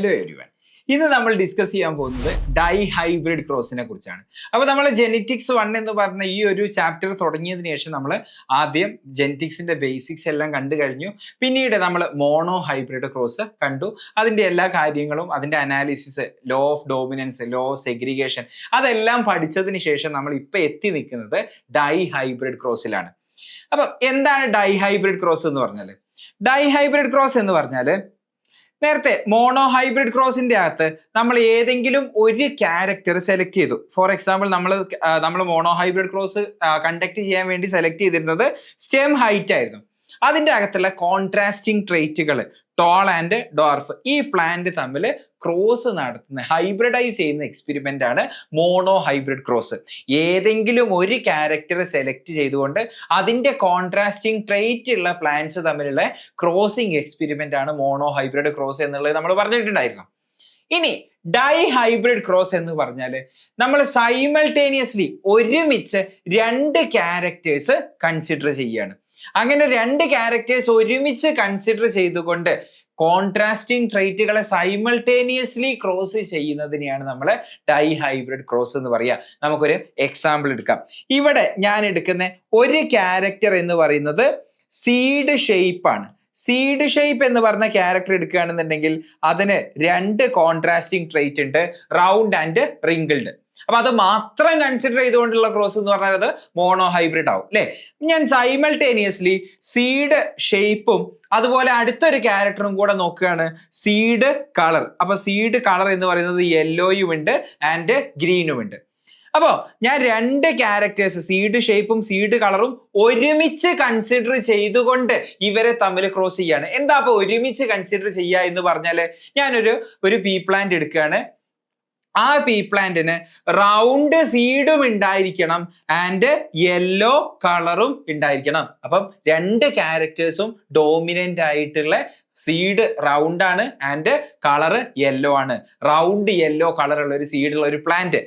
Hello everyone. ഇന്ന് നമ്മൾ discuss ചെയ്യാൻ പോകുന്നത് ഡൈ ഹൈബ്രിഡ് ക്രോസിനെ കുറിച്ചാണ്. അപ്പോൾ നമ്മൾ ജെനറ്റിക്സ് 1 എന്ന് പറഞ്ഞ ഈ ഒരു ചാപ്റ്റർ തുടങ്ങിയതിന് ശേഷം നമ്മൾ ആദ്യം ജെനറ്റിക്സിന്റെ ബേസിക്സ് എല്ലാം കണ്ടു കഴിഞ്ഞു. പിന്നീട് നമ്മൾ മോണോ ഹൈബ്രിഡ് ക്രോസ് കണ്ടു. അതിന്റെ എല്ലാ കാര്യങ്ങളും, അതിന്റെ analysis, law of dominance, law of segregation, അതെല്ലാം പഠിച്ചതിന് ശേഷം നമ്മൾ ഇപ്പൊ എത്തി നിൽക്കുന്നത് ഡൈ ഹൈബ്രിഡ് ക്രോസിലാണ്. അപ്പം എന്താണ് ഡൈ ഹൈബ്രിഡ് ക്രോസ് എന്ന് പറഞ്ഞാൽ? ഡൈ ഹൈബ്രിഡ് ക്രോസ് എന്ന് പറഞ്ഞാൽ നേരത്തെ മോണോ ഹൈബ്രിഡ് ക്രോസിന്റെ അകത്ത് നമ്മൾ ഏതെങ്കിലും ഒരു ക്യാരക്ടർ സെലക്ട് ചെയ്തു. ഫോർ എക്സാമ്പിൾ നമ്മൾ മോണോ ഹൈബ്രിഡ് ക്രോസ് കണ്ടക്ട് ചെയ്യാൻ വേണ്ടി സെലക്ട് ചെയ്തിരുന്നത് സ്റ്റെം ഹൈറ്റ് ആയിരുന്നു. അതിന്റെ അകത്തുള്ള കോൺട്രാസ്റ്റിംഗ് ട്രേറ്റുകൾ ടോൾ ആൻഡ് ഡോർഫ്, ഈ പ്ലാന്റ് തമ്മിൽ ക്രോസ് നടത്തുന്ന, ഹൈബ്രിഡൈസ് ചെയ്യുന്ന എക്സ്പെരിമെന്റ് ആണ് മോണോ ഹൈബ്രിഡ് ക്രോസ്. ഏതെങ്കിലും ഒരു ക്യാരക്ടർ സെലക്ട് ചെയ്തുകൊണ്ട് അതിന്റെ കോൺട്രാസ്റ്റിംഗ് ട്രേറ്റ് ഉള്ള പ്ലാന്റ്സ് തമ്മിലുള്ള ക്രോസിംഗ് എക്സ്പെരിമെന്റ് ആണ് മോണോ ഹൈബ്രിഡ് ക്രോസ് എന്നുള്ളത് നമ്മൾ പറഞ്ഞിട്ടുണ്ടായിരുന്നു. ഇനി ഡൈ ഹൈബ്രിഡ് ക്രോസ് എന്ന് പറഞ്ഞാൽ നമ്മൾ സൈമൾട്ടേനിയസ്ലി ഒരുമിച്ച് രണ്ട് ക്യാരക്ടേഴ്സ് കൺസിഡർ ചെയ്യുകയാണ്. അങ്ങനെ രണ്ട് ക്യാരക്ടേഴ്സ് ഒരുമിച്ച് കൺസിഡർ ചെയ്തുകൊണ്ട് കോൺട്രാസ്റ്റിംഗ് ട്രേറ്റുകളെ സൈമൾട്ടേനിയസ്ലി ക്രോസ് ചെയ്യുന്നതിനെയാണ് നമ്മൾ ഡൈ ഹൈബ്രിഡ് ക്രോസ് എന്ന് പറയുക. നമുക്കൊരു എക്സാമ്പിൾ എടുക്കാം. ഇവിടെ ഞാൻ എടുക്കുന്ന ഒരു ക്യാരക്ടർ എന്ന് പറയുന്നത് സീഡ് ഷേപ്പ് ആണ്. സീഡ് ഷേപ്പ് എന്ന് പറഞ്ഞ ക്യാരക്ടർ എടുക്കുകയാണെന്നുണ്ടെങ്കിൽ അതിന് രണ്ട് കോൺട്രാസ്റ്റിംഗ് ട്രേറ്റ് ഉണ്ട്, റൗണ്ട് ആൻഡ് റിങ്കിൾഡ്. അപ്പൊ അത് മാത്രം കൺസിഡർ ചെയ്തുകൊണ്ടുള്ള ക്രോസ് എന്ന് പറഞ്ഞാൽ അത് മോണോ ഹൈബ്രിഡ് ആവും അല്ലെ. ഞാൻ സൈമൾട്ടേനിയസ്ലി സീഡ് ഷേപ്പും അതുപോലെ അടുത്തൊരു ക്യാരക്ടറും കൂടെ നോക്കുകയാണ്, സീഡ് കളർ. അപ്പൊ സീഡ് കളർ എന്ന് പറയുന്നത് യെല്ലോയും ഉണ്ട് ആൻഡ് ഗ്രീനും ഉണ്ട്. അപ്പോ ഞാൻ രണ്ട് ക്യാരക്ടേഴ്സ്, സീഡ് ഷേപ്പും സീഡ് കളറും ഒരുമിച്ച് കൺസിഡർ ചെയ്തുകൊണ്ട് ഇവരെ തമ്മിൽ ക്രോസ് ചെയ്യാണ്. എന്താ അപ്പൊ ഒരുമിച്ച് കൺസിഡർ ചെയ്യുക എന്ന് പറഞ്ഞാല്, ഞാനൊരു പീ പ്ലാന്റ് എടുക്കുകയാണ്. ആ പീ പ്ലാന്റിന് റൗണ്ട് സീഡും ഉണ്ടായിരിക്കണം ആൻഡ് യെല്ലോ കളറും ഉണ്ടായിരിക്കണം. അപ്പം രണ്ട് ക്യാരക്ടേഴ്സും ഡോമിനന്റ് ആയിട്ടുള്ള സീഡ് റൗണ്ട് ആണ് ആൻഡ് കളറ് യെല്ലോ ആണ്. റൗണ്ട് യെല്ലോ കളർ ഉള്ള ഒരു സീഡുള്ള ഒരു പ്ലാന്റ്.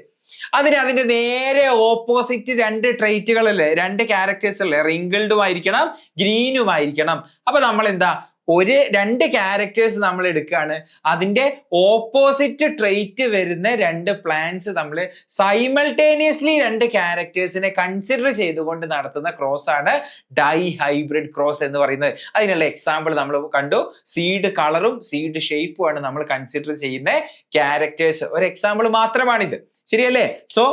അതിന്റെ നേരെ ഓപ്പോസിറ്റ് രണ്ട് ട്രേറ്റുകളല്ലേ, രണ്ട് ക്യാരക്ടേഴ്സ് അല്ലേ, റിങ്കിൾഡും ആയിരിക്കണം ഗ്രീനും ആയിരിക്കണം. അപ്പൊ നമ്മൾ എന്താ, രണ്ട് ക്യാരക്ടേഴ്സ് നമ്മൾ എടുക്കുകയാണ്, അതിന്റെ ഓപ്പോസിറ്റ് ട്രേറ്റ് വരുന്ന രണ്ട് പ്ലാന്റ്സ് നമ്മൾ സൈമൾട്ടേനിയസ്ലി രണ്ട് ക്യാരക്ടേഴ്സിനെ കൺസിഡർ ചെയ്തുകൊണ്ട് നടത്തുന്ന ക്രോസ് ആണ് ഡൈ ഹൈബ്രിഡ് ക്രോസ് എന്ന് പറയുന്നത്. അതിനുള്ള എക്സാമ്പിൾ നമ്മൾ കണ്ടു, സീഡ് കളറും സീഡ് ഷേപ്പും ആണ് നമ്മൾ കൺസിഡർ ചെയ്യുന്ന ക്യാരക്ടേഴ്സ്. ഒരു എക്സാമ്പിൾ മാത്രമാണിത്, ശരിയല്ലേ? So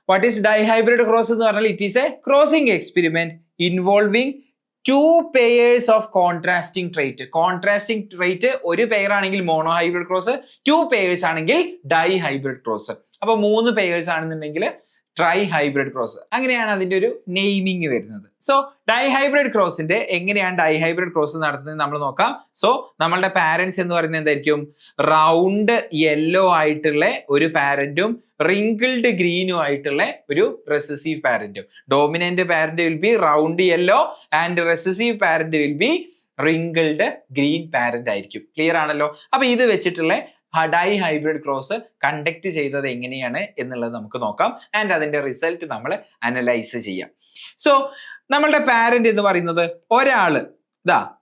what is dihybrid cross എന്ന് പറഞ്ഞാൽ it is a crossing experiment involving two pairs of contrasting trait. Contrasting trait ഒരു പെയർ ആണെങ്കിൽ മോണോ ഹൈബ്രിഡ് ക്രോസ്, 2 pairs ആണെങ്കിൽ ഡൈ ഹൈബ്രിഡ് ക്രോസ്. അപ്പൊ 3 pairs ആണെന്നുണ്ടെങ്കിൽ ട്രൈ ഹൈബ്രിഡ് ക്രോസ്. അങ്ങനെയാണ് അതിന്റെ ഒരു നെയിമിങ് വരുന്നത്. സോ ഡൈ ഹൈബ്രിഡ് ക്രോസിന്റെ എങ്ങനെയാണ് ഡൈ ഹൈബ്രിഡ് ക്രോസ് നടത്തുന്നത് നമ്മൾ നോക്കാം. സോ നമ്മളുടെ പാരന്റ്സ് എന്ന് പറയുന്നത് എന്തായിരിക്കും? റൗണ്ട് യെല്ലോ ആയിട്ടുള്ള ഒരു പാരന്റും റിങ്കിൾഡ് ഗ്രീനും ആയിട്ടുള്ള ഒരു റെസസീവ് പാരന്റും. Dominant parent will be round yellow and recessive parent will be wrinkled green parent ആയിരിക്കും. ക്ലിയർ ആണല്ലോ? അപ്പൊ ഇത് വെച്ചിട്ടുള്ള ഡൈ ഹൈബ്രിഡ് ക്രോസ് കണ്ടക്ട് ചെയ്തത് എങ്ങനെയാണ് എന്നുള്ളത് നമുക്ക് നോക്കാം ആൻഡ് അതിന്റെ റിസൾട്ട് നമ്മൾ അനലൈസ് ചെയ്യാം. സോ നമ്മളുടെ പാരന്റ് എന്ന് പറയുന്നത്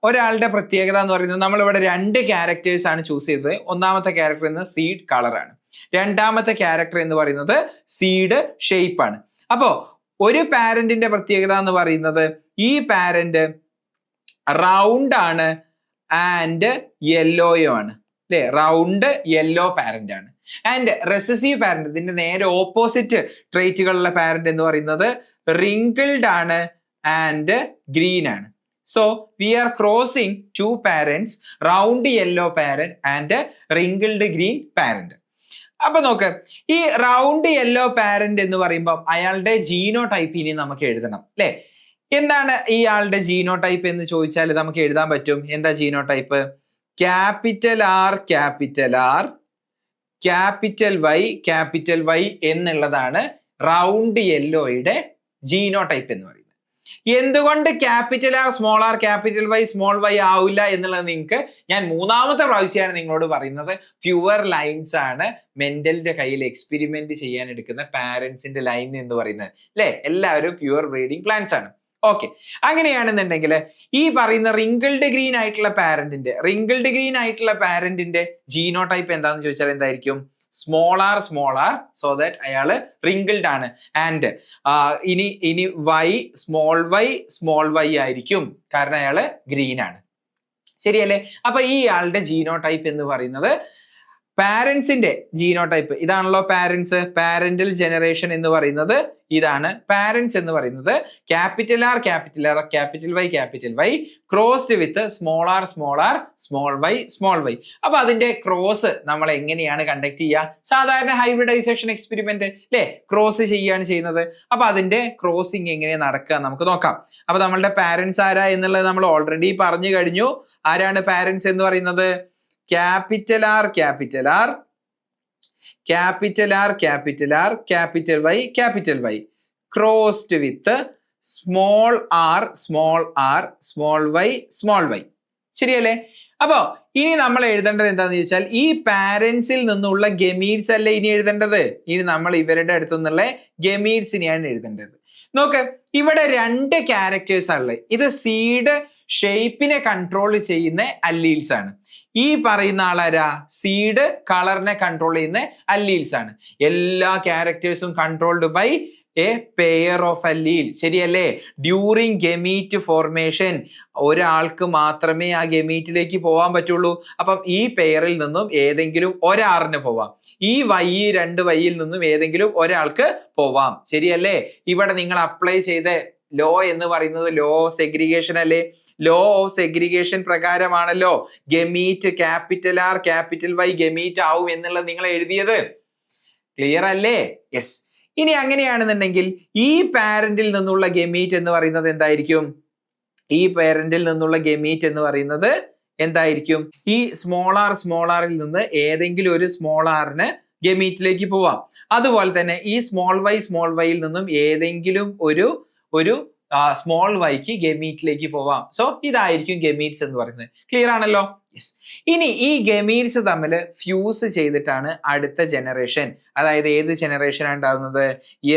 ഒരാളുടെ പ്രത്യേകത എന്ന് പറയുന്നത്, നമ്മളിവിടെ രണ്ട് ക്യാരക്ടേഴ്സ് ആണ് ചൂസ് ചെയ്തത്. ഒന്നാമത്തെ ക്യാരക്ടർ എന്ന് സീഡ് കളർ ആണ്, രണ്ടാമത്തെ ക്യാരക്ടർ എന്ന് പറയുന്നത് സീഡ് ഷേപ്പ് ആണ്. അപ്പോ ഒരു പാരന്റിന്റെ പ്രത്യേകത എന്ന് പറയുന്നത് ഈ പാരന്റ് റൗണ്ട് ആണ് ആൻഡ് യെല്ലോയും ആണ് അല്ലെ, റൗണ്ട് യെല്ലോ പാരന്റ് ആണ്. ആൻഡ് റെസസീവ് പാരന്റ്, ഇതിന്റെ നേരെ ഓപ്പോസിറ്റ് ട്രേറ്റുകളുള്ള പാരന്റ് എന്ന് പറയുന്നത് റിങ്കിൾഡ് ആണ് ആൻഡ് ഗ്രീൻ ആണ്. So we are crossing 2 parents, round yellow parent and wrinkled green parent. അപ്പൊ നോക്ക്, ഈ റൗണ്ട് യെല്ലോ പാരന്റ് എന്ന് പറയുമ്പോൾ അയാളുടെ ജീനോ ടൈപ്പ് ഇനി നമുക്ക് എഴുതണം അല്ലെ. എന്താണ് ഇയാളുടെ ജീനോ ടൈപ്പ് എന്ന് ചോദിച്ചാൽ നമുക്ക് എഴുതാൻ പറ്റും. എന്താ genotype? Capital R capital Y എന്നുള്ളതാണ് റൗണ്ട് യെല്ലോയുടെ ജീനോ ടൈപ്പ് എന്ന് പറയുന്നത്. എന്തുകൊണ്ട് capital R capital Y small Y ആവില്ല എന്നുള്ളത് നിങ്ങൾക്ക് ഞാൻ 3ാമത്തെ പ്രാവശ്യമാണ് നിങ്ങളോട് പറയുന്നത്. പ്യുവർ ലൈൻസ് ആണ് മെന്റലിന്റെ കയ്യിൽ എക്സ്പെരിമെന്റ് ചെയ്യാൻ എടുക്കുന്ന പാരന്റ്സിന്റെ ലൈൻ എന്ന് പറയുന്നത് അല്ലെ. എല്ലാവരും പ്യുവർ ബ്രീഡിംഗ് പ്ലാന്റ്സ് ആണ്. ഓക്കെ, അങ്ങനെയാണെന്നുണ്ടെങ്കിൽ ഈ പറയുന്ന റിങ്കിൾഡ് ഗ്രീൻ ആയിട്ടുള്ള പാരന്റിന്റെ ജീനോ ടൈപ്പ് എന്താണെന്ന് ചോദിച്ചാൽ എന്തായിരിക്കും? സ്മോൾ ആർ സോ ദാറ്റ് അയാള് റിങ്കിൾഡ് ആണ്. ആൻഡ് ഇനി സ്മോൾ വൈ ആയിരിക്കും, കാരണം അയാള് ഗ്രീൻ ആണ്. ശരിയല്ലേ? അപ്പൊ ഈ ആളുടെ ജീനോ ടൈപ്പ് എന്ന് പറയുന്നത് പാരന്റ്സിന്റെ ജീനോ ടൈപ്പ് ഇതാണല്ലോ. പാരന്റൽ ജനറേഷൻ എന്ന് പറയുന്നത് ഇതാണ്. പാരന്റ്സ് എന്ന് പറയുന്നത് capital R capital Y crossed with small R small Y. അപ്പൊ അതിന്റെ ക്രോസ് നമ്മൾ എങ്ങനെയാണ് കണ്ടക്ട് ചെയ്യുക? സാധാരണ ഹൈബ്രിഡൈസേഷൻ എക്സ്പെരിമെന്റ് അല്ലെ, ക്രോസ് ചെയ്യാണ് ചെയ്യുന്നത്. അപ്പൊ അതിന്റെ ക്രോസിങ് എങ്ങനെ നടക്കുക നമുക്ക് നോക്കാം. അപ്പൊ നമ്മളുടെ പാരന്റ്സ് ആരാ എന്നുള്ളത് നമ്മൾ ഓൾറെഡി പറഞ്ഞു കഴിഞ്ഞു. ആരാണ് പാരന്റ്സ് എന്ന് പറയുന്നത്? Capital R capital Y crossed with small R small Y. ശരിയല്ലേ? അപ്പോ ഇനി നമ്മൾ എഴുതേണ്ടത് എന്താന്ന് ചോദിച്ചാൽ ഈ പാരന്റ്സിൽ നിന്നുള്ള ഗമീറ്റ്സ് അല്ലേ ഇനി എഴുതേണ്ടത്. ഇനി നമ്മൾ ഇവരുടെ അടുത്ത് നിന്നുള്ള ഗമീറ്റ്സിനെയാണ് എഴുതേണ്ടത്. നോക്ക്, ഇവിടെ 2 ക്യാരക്ടേഴ്സ് ആണുള്ളത്. ഇത് സീഡ് ഷേപ്പിനെ കൺട്രോൾ ചെയ്യുന്ന അല്ലീൽസ് ആണ്. ഈ പറയുന്ന ആളാരാ? സീഡ് കളറിനെ കൺട്രോൾ ചെയ്യുന്ന അല്ലീൽസ് ആണ്. എല്ലാ ക്യാരക്ടേഴ്സും controlled by a pair of allele. ശരിയല്ലേ? ഡ്യൂറിങ് ഗമീറ്റ് ഫോർമേഷൻ ഒരാൾക്ക് മാത്രമേ ആ ഗമീറ്റിലേക്ക് പോവാൻ പറ്റുള്ളൂ. അപ്പം ഈ പെയറിൽ നിന്നും ഏതെങ്കിലും ഒരാറിന് പോവാം. ഈ 2 വൈയിൽ നിന്നും ഏതെങ്കിലും ഒരാൾക്ക് പോവാം. ശരിയല്ലേ? ഇവിടെ നിങ്ങൾ അപ്ലൈ ചെയ്ത ലോ എന്ന് പറയുന്നത് ലോ ഓഫ് സെഗ്രിഗേഷൻ അല്ലേ? ലോ ഓഫ് സെഗ്രിഗേഷൻ പ്രകാരമാണല്ലോ gamete capital R capital Y gamete ആവും എന്നുള്ളത് നിങ്ങൾ എഴുതിയത്. ക്ലിയർ അല്ലേ? യെസ്. ഇനി അങ്ങനെയാണെന്നുണ്ടെങ്കിൽ ഈ പാരന്റിൽ നിന്നുള്ള ഗമീറ്റ് എന്ന് പറയുന്നത് എന്തായിരിക്കും? ഈ സ്മോൾ ആറിൽ നിന്ന് ഏതെങ്കിലും ഒരു സ്മോൾ ആറിന് ഗമീറ്റിലേക്ക് പോവാം. അതുപോലെ തന്നെ ഈ സ്മോൾ വൈയിൽ നിന്നും ഏതെങ്കിലും ഒരു സ്മോൾ വൈക്ക് ഗമീറ്റിലേക്ക് പോവാം. സോ ഇതായിരിക്കും ഗമീറ്റ്സ് എന്ന് പറയുന്നത്. ക്ലിയർ ആണല്ലോ? യെസ്. ഇനി ഈ ഗമീറ്റ്സ് തമ്മിൽ ഫ്യൂസ് ചെയ്തിട്ടാണ് അടുത്ത ജനറേഷൻ, അതായത് ഏത് ജനറേഷനാണ് ഉണ്ടാവുന്നത്?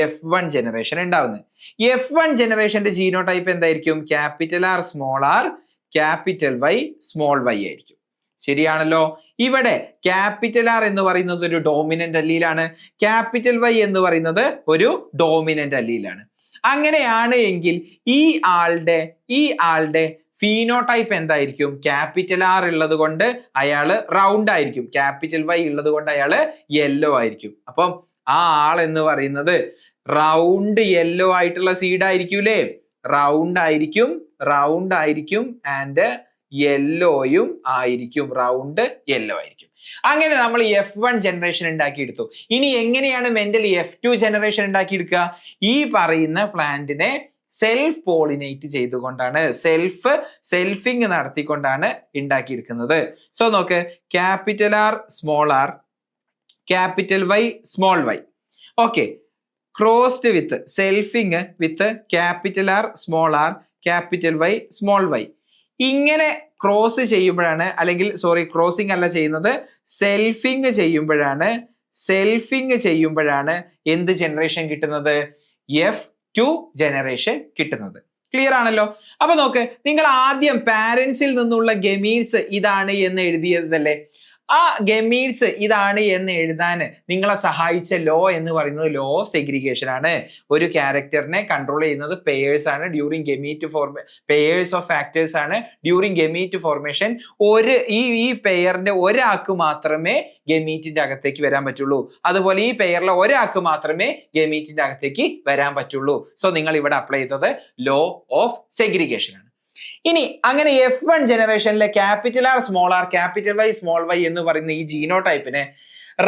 F1 ജനറേഷൻ ഉണ്ടാവുന്നത്. F1 ജനറേഷന്റെ ജീനോ ടൈപ്പ് എന്തായിരിക്കും? Capital R capital Y small Y ആയിരിക്കും. ശരിയാണല്ലോ? ഇവിടെ ക്യാപിറ്റൽ ആർ എന്ന് പറയുന്നത് ഒരു ഡോമിനന്റ് അല്ലീലാണ്, ക്യാപിറ്റൽ വൈ എന്ന് പറയുന്നത് ഒരു ഡോമിനന്റ് അല്ലീലാണ്. അങ്ങനെയാണ് എങ്കിൽ ഈ ആളുടെ ഫീനോടൈപ്പ് എന്തായിരിക്കും? ക്യാപിറ്റൽ ആർ ഉള്ളത് കൊണ്ട് അയാള് റൗണ്ട് ആയിരിക്കും, ക്യാപിറ്റൽ വൈ ഉള്ളത് കൊണ്ട് അയാള് യെല്ലോ ആയിരിക്കും. അപ്പം ആ ആൾ എന്ന് പറയുന്നത് റൗണ്ട് യെല്ലോ ആയിട്ടുള്ള സീഡ് ആയിരിക്കൂലേ? റൗണ്ട് ആയിരിക്കും ആൻഡ് യെല്ലോയും ആയിരിക്കും. റൗണ്ട് യെല്ലോ ആയിരിക്കും. അങ്ങനെ നമ്മൾ F1 ജനറേഷൻ ഉണ്ടാക്കിയെടുത്തു. ഇനി എങ്ങനെയാണ് മെന്റലി F2 ജനറേഷൻ ഉണ്ടാക്കിയെടുക്കുക? ഈ പറയുന്ന പ്ലാന്റിനെ സെൽഫ് പോളിനേറ്റ് ചെയ്തുകൊണ്ടാണ്, സെൽഫിങ് നടത്തിക്കൊണ്ടാണ് ഉണ്ടാക്കിയെടുക്കുന്നത്. സോ നോക്ക്, capital R capital Y small Y. Okay, crossed with selfing with capital R capital Y small Y. ഇങ്ങനെ ക്രോസ് ചെയ്യുമ്പോഴാണ്, അല്ലെങ്കിൽ ക്രോസിംഗ് അല്ല ചെയ്യുന്നത്, സെൽഫിങ് ചെയ്യുമ്പോഴാണ് എന്ത് ജനറേഷൻ കിട്ടുന്നത്? F2 ജനറേഷൻ കിട്ടുന്നത്. ക്ലിയർ ആണല്ലോ? അപ്പൊ നോക്ക്, നിങ്ങൾ ആദ്യം പാരന്റ്സിൽ നിന്നുള്ള ഗമീറ്റ്സ് ഇതാണ് എന്ന് എഴുതിയതല്ലേ? ആ ഗമീറ്റ്സ് ഇതാണ് എന്ന് എഴുതാൻ നിങ്ങളെ സഹായിച്ച ലോ എന്ന് പറയുന്നത് ലോ ഓഫ് സെഗ്രിഗേഷൻ ആണ്. ഒരു ക്യാരക്ടറിനെ കൺട്രോൾ ചെയ്യുന്നത് പെയേഴ്സ് ആണ് during gamete pairs of factors ആണ് ഡ്യൂറിങ് ഗമീറ്റ് ഫോർമേഷൻ. ഈ പെയറിന്റെ ഒരാൾക്ക് മാത്രമേ ഗമീറ്റിന്റെ അകത്തേക്ക് വരാൻ പറ്റുള്ളൂ. അതുപോലെ ഈ പെയറിലെ ഒരാൾക്ക് മാത്രമേ ഗമീറ്റിന്റെ അകത്തേക്ക് വരാൻ പറ്റുള്ളൂ. സോ നിങ്ങൾ ഇവിടെ അപ്ലൈ ചെയ്തത് ലോ ഓഫ് സെഗ്രിഗേഷൻ ആണ്. ഇനി അങ്ങനെ F1 ജനറേഷനിലെ capital R capital Y small Y എന്ന് പറയുന്ന ഈ ജീനോ ടൈപ്പിന്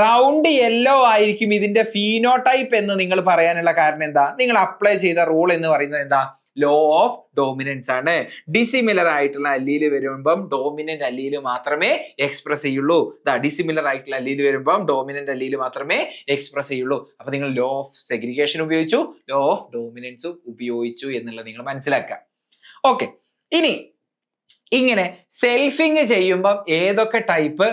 റൗണ്ട് യെല്ലോ ആയിരിക്കും ഇതിന്റെ ഫീനോടൈപ്പ് എന്ന് നിങ്ങൾ പറയാനുള്ള കാരണം എന്താ? നിങ്ങൾ അപ്ലൈ ചെയ്ത റൂൾ എന്ന് പറയുന്നത് എന്താ? ലോ ഓഫ് ഡോമിനൻസ് ആണ്. ഡിസിമിലർ ആയിട്ടുള്ള അല്ലീല് വരുമ്പം ഡോമിനന്റ് അല്ലീല് മാത്രമേ എക്സ്പ്രസ് ചെയ്യുള്ളൂ. ഡിസിമിലർ ആയിട്ടുള്ള അല്ലീല് വരുമ്പം ഡോമിനന്റ് അല്ലീല് മാത്രമേ എക്സ്പ്രസ് ചെയ്യുള്ളൂ. അപ്പൊ നിങ്ങൾ ലോ ഓഫ് സെഗ്രിഗേഷൻ ഉപയോഗിച്ചു, ലോ ഓഫ് ഡോമിനൻസും ഉപയോഗിച്ചു എന്നുള്ളത് നിങ്ങൾ മനസ്സിലാക്കുക. ഓക്കെ, ഇനി ഇങ്ങനെ സെൽഫിങ് ചെയ്യുമ്പോൾ ഏതൊക്കെ ടൈപ്പ്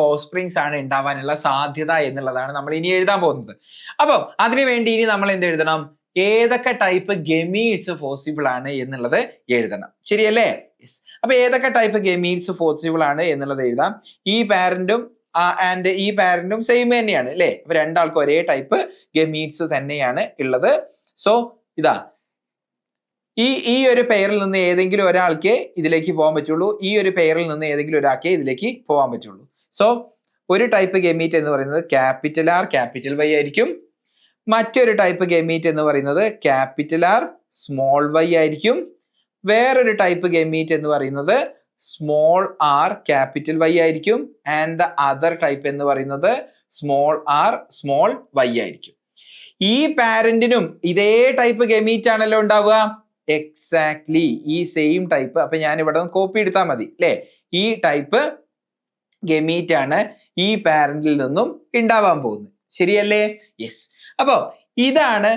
ഓഫ്സ്പ്രിങ്സ് ആണ് ഉണ്ടാവാനുള്ള സാധ്യത എന്നുള്ളതാണ് നമ്മൾ ഇനി എഴുതാൻ പോകുന്നത്. അപ്പം അതിനുവേണ്ടി ഇനി നമ്മൾ എന്ത് എഴുതണം? ഏതൊക്കെ ടൈപ്പ് ഗമീറ്റ്സ് പോസിബിൾ ആണ് എന്നുള്ളത് എഴുതണം. ശരിയല്ലേ? യെസ്. അപ്പൊ ഏതൊക്കെ ടൈപ്പ് ഗമീറ്റ്സ് പോസിബിൾ ആണ് എന്നുള്ളത് എഴുതാം. ഈ പാരന്റും ആൻഡ് ഈ പാരന്റും സെയിം തന്നെയാണ് അല്ലേ? അപ്പൊ രണ്ടാൾക്കും ഒരേ ടൈപ്പ് ഗമീറ്റ്സ് തന്നെയാണ് ഉള്ളത്. സോ ഇതാ ഈ ഒരു പെയറിൽ നിന്ന് ഏതെങ്കിലും ഒരാൾക്ക് ഇതിലേക്ക് പോകാൻ പറ്റുള്ളൂ. ഈ ഒരു പെയറിൽ നിന്ന് ഏതെങ്കിലും ഒരാൾക്ക് ഇതിലേക്ക് പോകാൻ പറ്റുള്ളൂ. സോ ഒരു ടൈപ്പ് ഗമീറ്റ് എന്ന് പറയുന്നത് ക്യാപിറ്റൽ ആർ ക്യാപിറ്റൽ വൈ ആയിരിക്കും. മറ്റൊരു ടൈപ്പ് ഗമീറ്റ് എന്ന് പറയുന്നത് ക്യാപിറ്റൽ ആർ സ്മോൾ വൈ ആയിരിക്കും. വേറൊരു ടൈപ്പ് ഗമീറ്റ് എന്ന് പറയുന്നത് സ്മോൾ ആർ ക്യാപിറ്റൽ വൈ ആയിരിക്കും. ആൻഡ് ദ അതർ ടൈപ്പ് എന്ന് പറയുന്നത് സ്മോൾ ആർ സ്മോൾ വൈ ആയിരിക്കും. ഈ പാരന്റിനും ഇതേ ടൈപ്പ് ഗമീറ്റ് ആണല്ലോ ഉണ്ടാവുക. എക്സാക്ട്ലി ഈ സെയിം ടൈപ്പ്. അപ്പൊ ഞാൻ ഇവിടെ കോപ്പി എടുത്താൽ മതി അല്ലെ? ഈ ടൈപ്പ് ഗമീറ്റ് ആണ് ഈ പാരന്റിൽ നിന്നും ഉണ്ടാവാൻ പോകുന്നത്. ശരിയല്ലേ? യെസ്. അപ്പൊ ഇതാണ്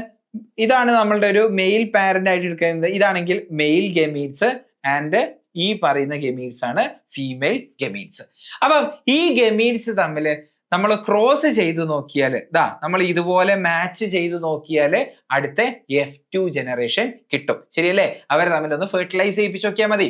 നമ്മളുടെ ഒരു മെയിൽ പാരന്റ് ആയിട്ട് എടുക്കുന്നത്. ഇതാണെങ്കിൽ മെയിൽ ഗമീറ്റ്സ് ആൻഡ് ഈ പറയുന്ന ഗമീറ്റ്സ് ആണ് ഫീമെയിൽ ഗമീറ്റ്സ്. അപ്പം ഈ ഗമീറ്റ്സ് തമ്മിൽ നമ്മൾ ക്രോസ് ചെയ്ത് നോക്കിയാൽ നമ്മൾ ഇതുപോലെ മാച്ച് ചെയ്ത് നോക്കിയാൽ അടുത്ത F2 ജനറേഷൻ കിട്ടും. ശരിയല്ലേ? അവരെ തമ്മിലൊന്ന് ഫെർട്ടിലൈസ് ചെയ്യിപ്പിച്ച് നോക്കിയാൽ മതി.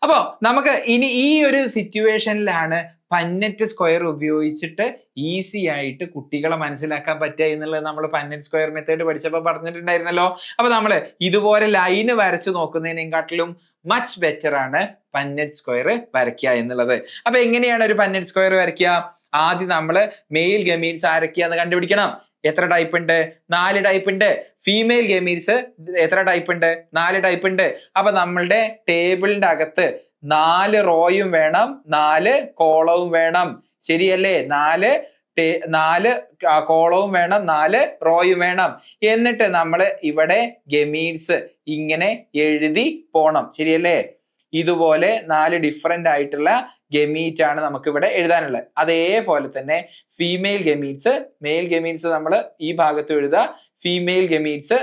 അപ്പൊ നമുക്ക് ഇനി ഈ ഒരു സിറ്റുവേഷനിലാണ് പന്നറ്റ് സ്ക്വയർ ഉപയോഗിച്ചിട്ട് ഈസി ആയിട്ട് കുട്ടികളെ മനസ്സിലാക്കാൻ പറ്റുക എന്നുള്ളത് നമ്മൾ പന്നറ്റ് സ്ക്വയർ മെത്തേഡ് പഠിച്ചപ്പോൾ പറഞ്ഞിട്ടുണ്ടായിരുന്നല്ലോ. അപ്പൊ നമ്മൾ ഇതുപോലെ ലൈന് വരച്ചു നോക്കുന്നതിനെക്കാട്ടിലും മച്ച് ബെറ്റർ ആണ് പന്നറ്റ് സ്ക്വയർ വരയ്ക്കുക എന്നുള്ളത്. അപ്പൊ എങ്ങനെയാണ് ഒരു പന്നറ്റ് സ്ക്വയർ വരയ്ക്കുക? ആദ്യം നമ്മൾ മെയിൽ ഗമീറ്റ്സ് ആരൊക്കെയാന്ന് കണ്ടുപിടിക്കണം. എത്ര ടൈപ്പ് ഉണ്ട്? 4 ടൈപ്പ് ഉണ്ട്. ഫീമെയിൽ ഗമീറ്റ്സ് എത്ര ടൈപ്പ് ഉണ്ട്? 4 ടൈപ്പ് ഉണ്ട്. അപ്പൊ നമ്മളുടെ ടേബിളിന്റെ അകത്ത് 4 റോയും വേണം, 4 കോളവും വേണം. ശരിയല്ലേ? 4 കോളവും വേണം, 4 റോയും വേണം. എന്നിട്ട് നമ്മൾ ഇവിടെ ഗമീറ്റ്സ് ഇങ്ങനെ എഴുതി പോണം. ശരിയല്ലേ? ഇതുപോലെ 4 ഡിഫറെന്റ് ആയിട്ടുള്ള ഗമീറ്റ് ആണ് നമുക്ക് ഇവിടെ എഴുതാനുള്ളത്. അതേപോലെ തന്നെ ഫീമെയിൽ ഗമീറ്റ്സ്, മെയിൽ ഗമീറ്റ്സ് നമ്മൾ ഈ ഭാഗത്ത് എഴുതുക. ഫീമെയിൽ ഗമീറ്റ്സ്,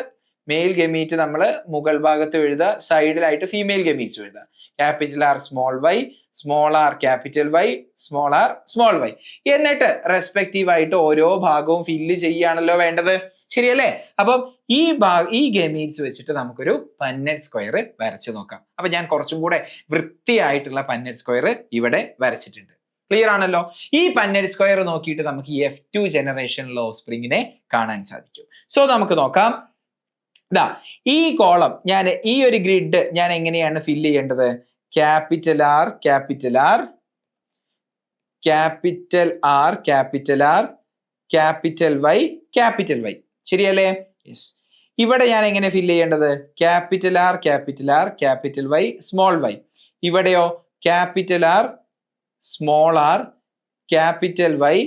മെയിൽ ഗമീറ്റ് നമ്മൾ മുകൾ ഭാഗത്ത് എഴുതുക. സൈഡിലായിട്ട് ഫീമെയിൽ ഗമീറ്റ്സ് എഴുതുക. Capital R small Y, small R capital Y, small R small Y. എന്നിട്ട് റെസ്പെക്റ്റീവ് ആയിട്ട് ഓരോ ഭാഗവും ഫില്ല് ചെയ്യാണല്ലോ വേണ്ടത്. ശരിയല്ലേ? അപ്പം ഈ ഗമീറ്റ്സ് വെച്ചിട്ട് നമുക്കൊരു പന്നറ്റ് സ്ക്വയർ വരച്ചു നോക്കാം. അപ്പൊ ഞാൻ കുറച്ചും കൂടെ വൃത്തിയായിട്ടുള്ള പന്നറ്റ് സ്ക്വയർ ഇവിടെ വരച്ചിട്ടുണ്ട്. ക്ലിയർ ആണല്ലോ? ഈ പന്നറ്റ് സ്ക്വയർ നോക്കിയിട്ട് നമുക്ക് F2 ജനറേഷനിലെ ഓഫ്സ്പ്രിങ്ങിനെ കാണാൻ സാധിക്കും. സോ നമുക്ക് നോക്കാം. ഈ കോളം ഈ ഒരു ഗ്രിഡ് ഞാൻ എങ്ങനെയാണ് ഫില്ല് ചെയ്യേണ്ടത്? Capital R capital R capital R capital R capital Y capital Y. ശരിയല്ലേ? യെസ്. ഇവിടെ ഞാൻ എങ്ങനെ ഫില്ല് ചെയ്യേണ്ടത്? Capital R capital R capital Y small Y. ഇവിടെയോ capital R small R capital Y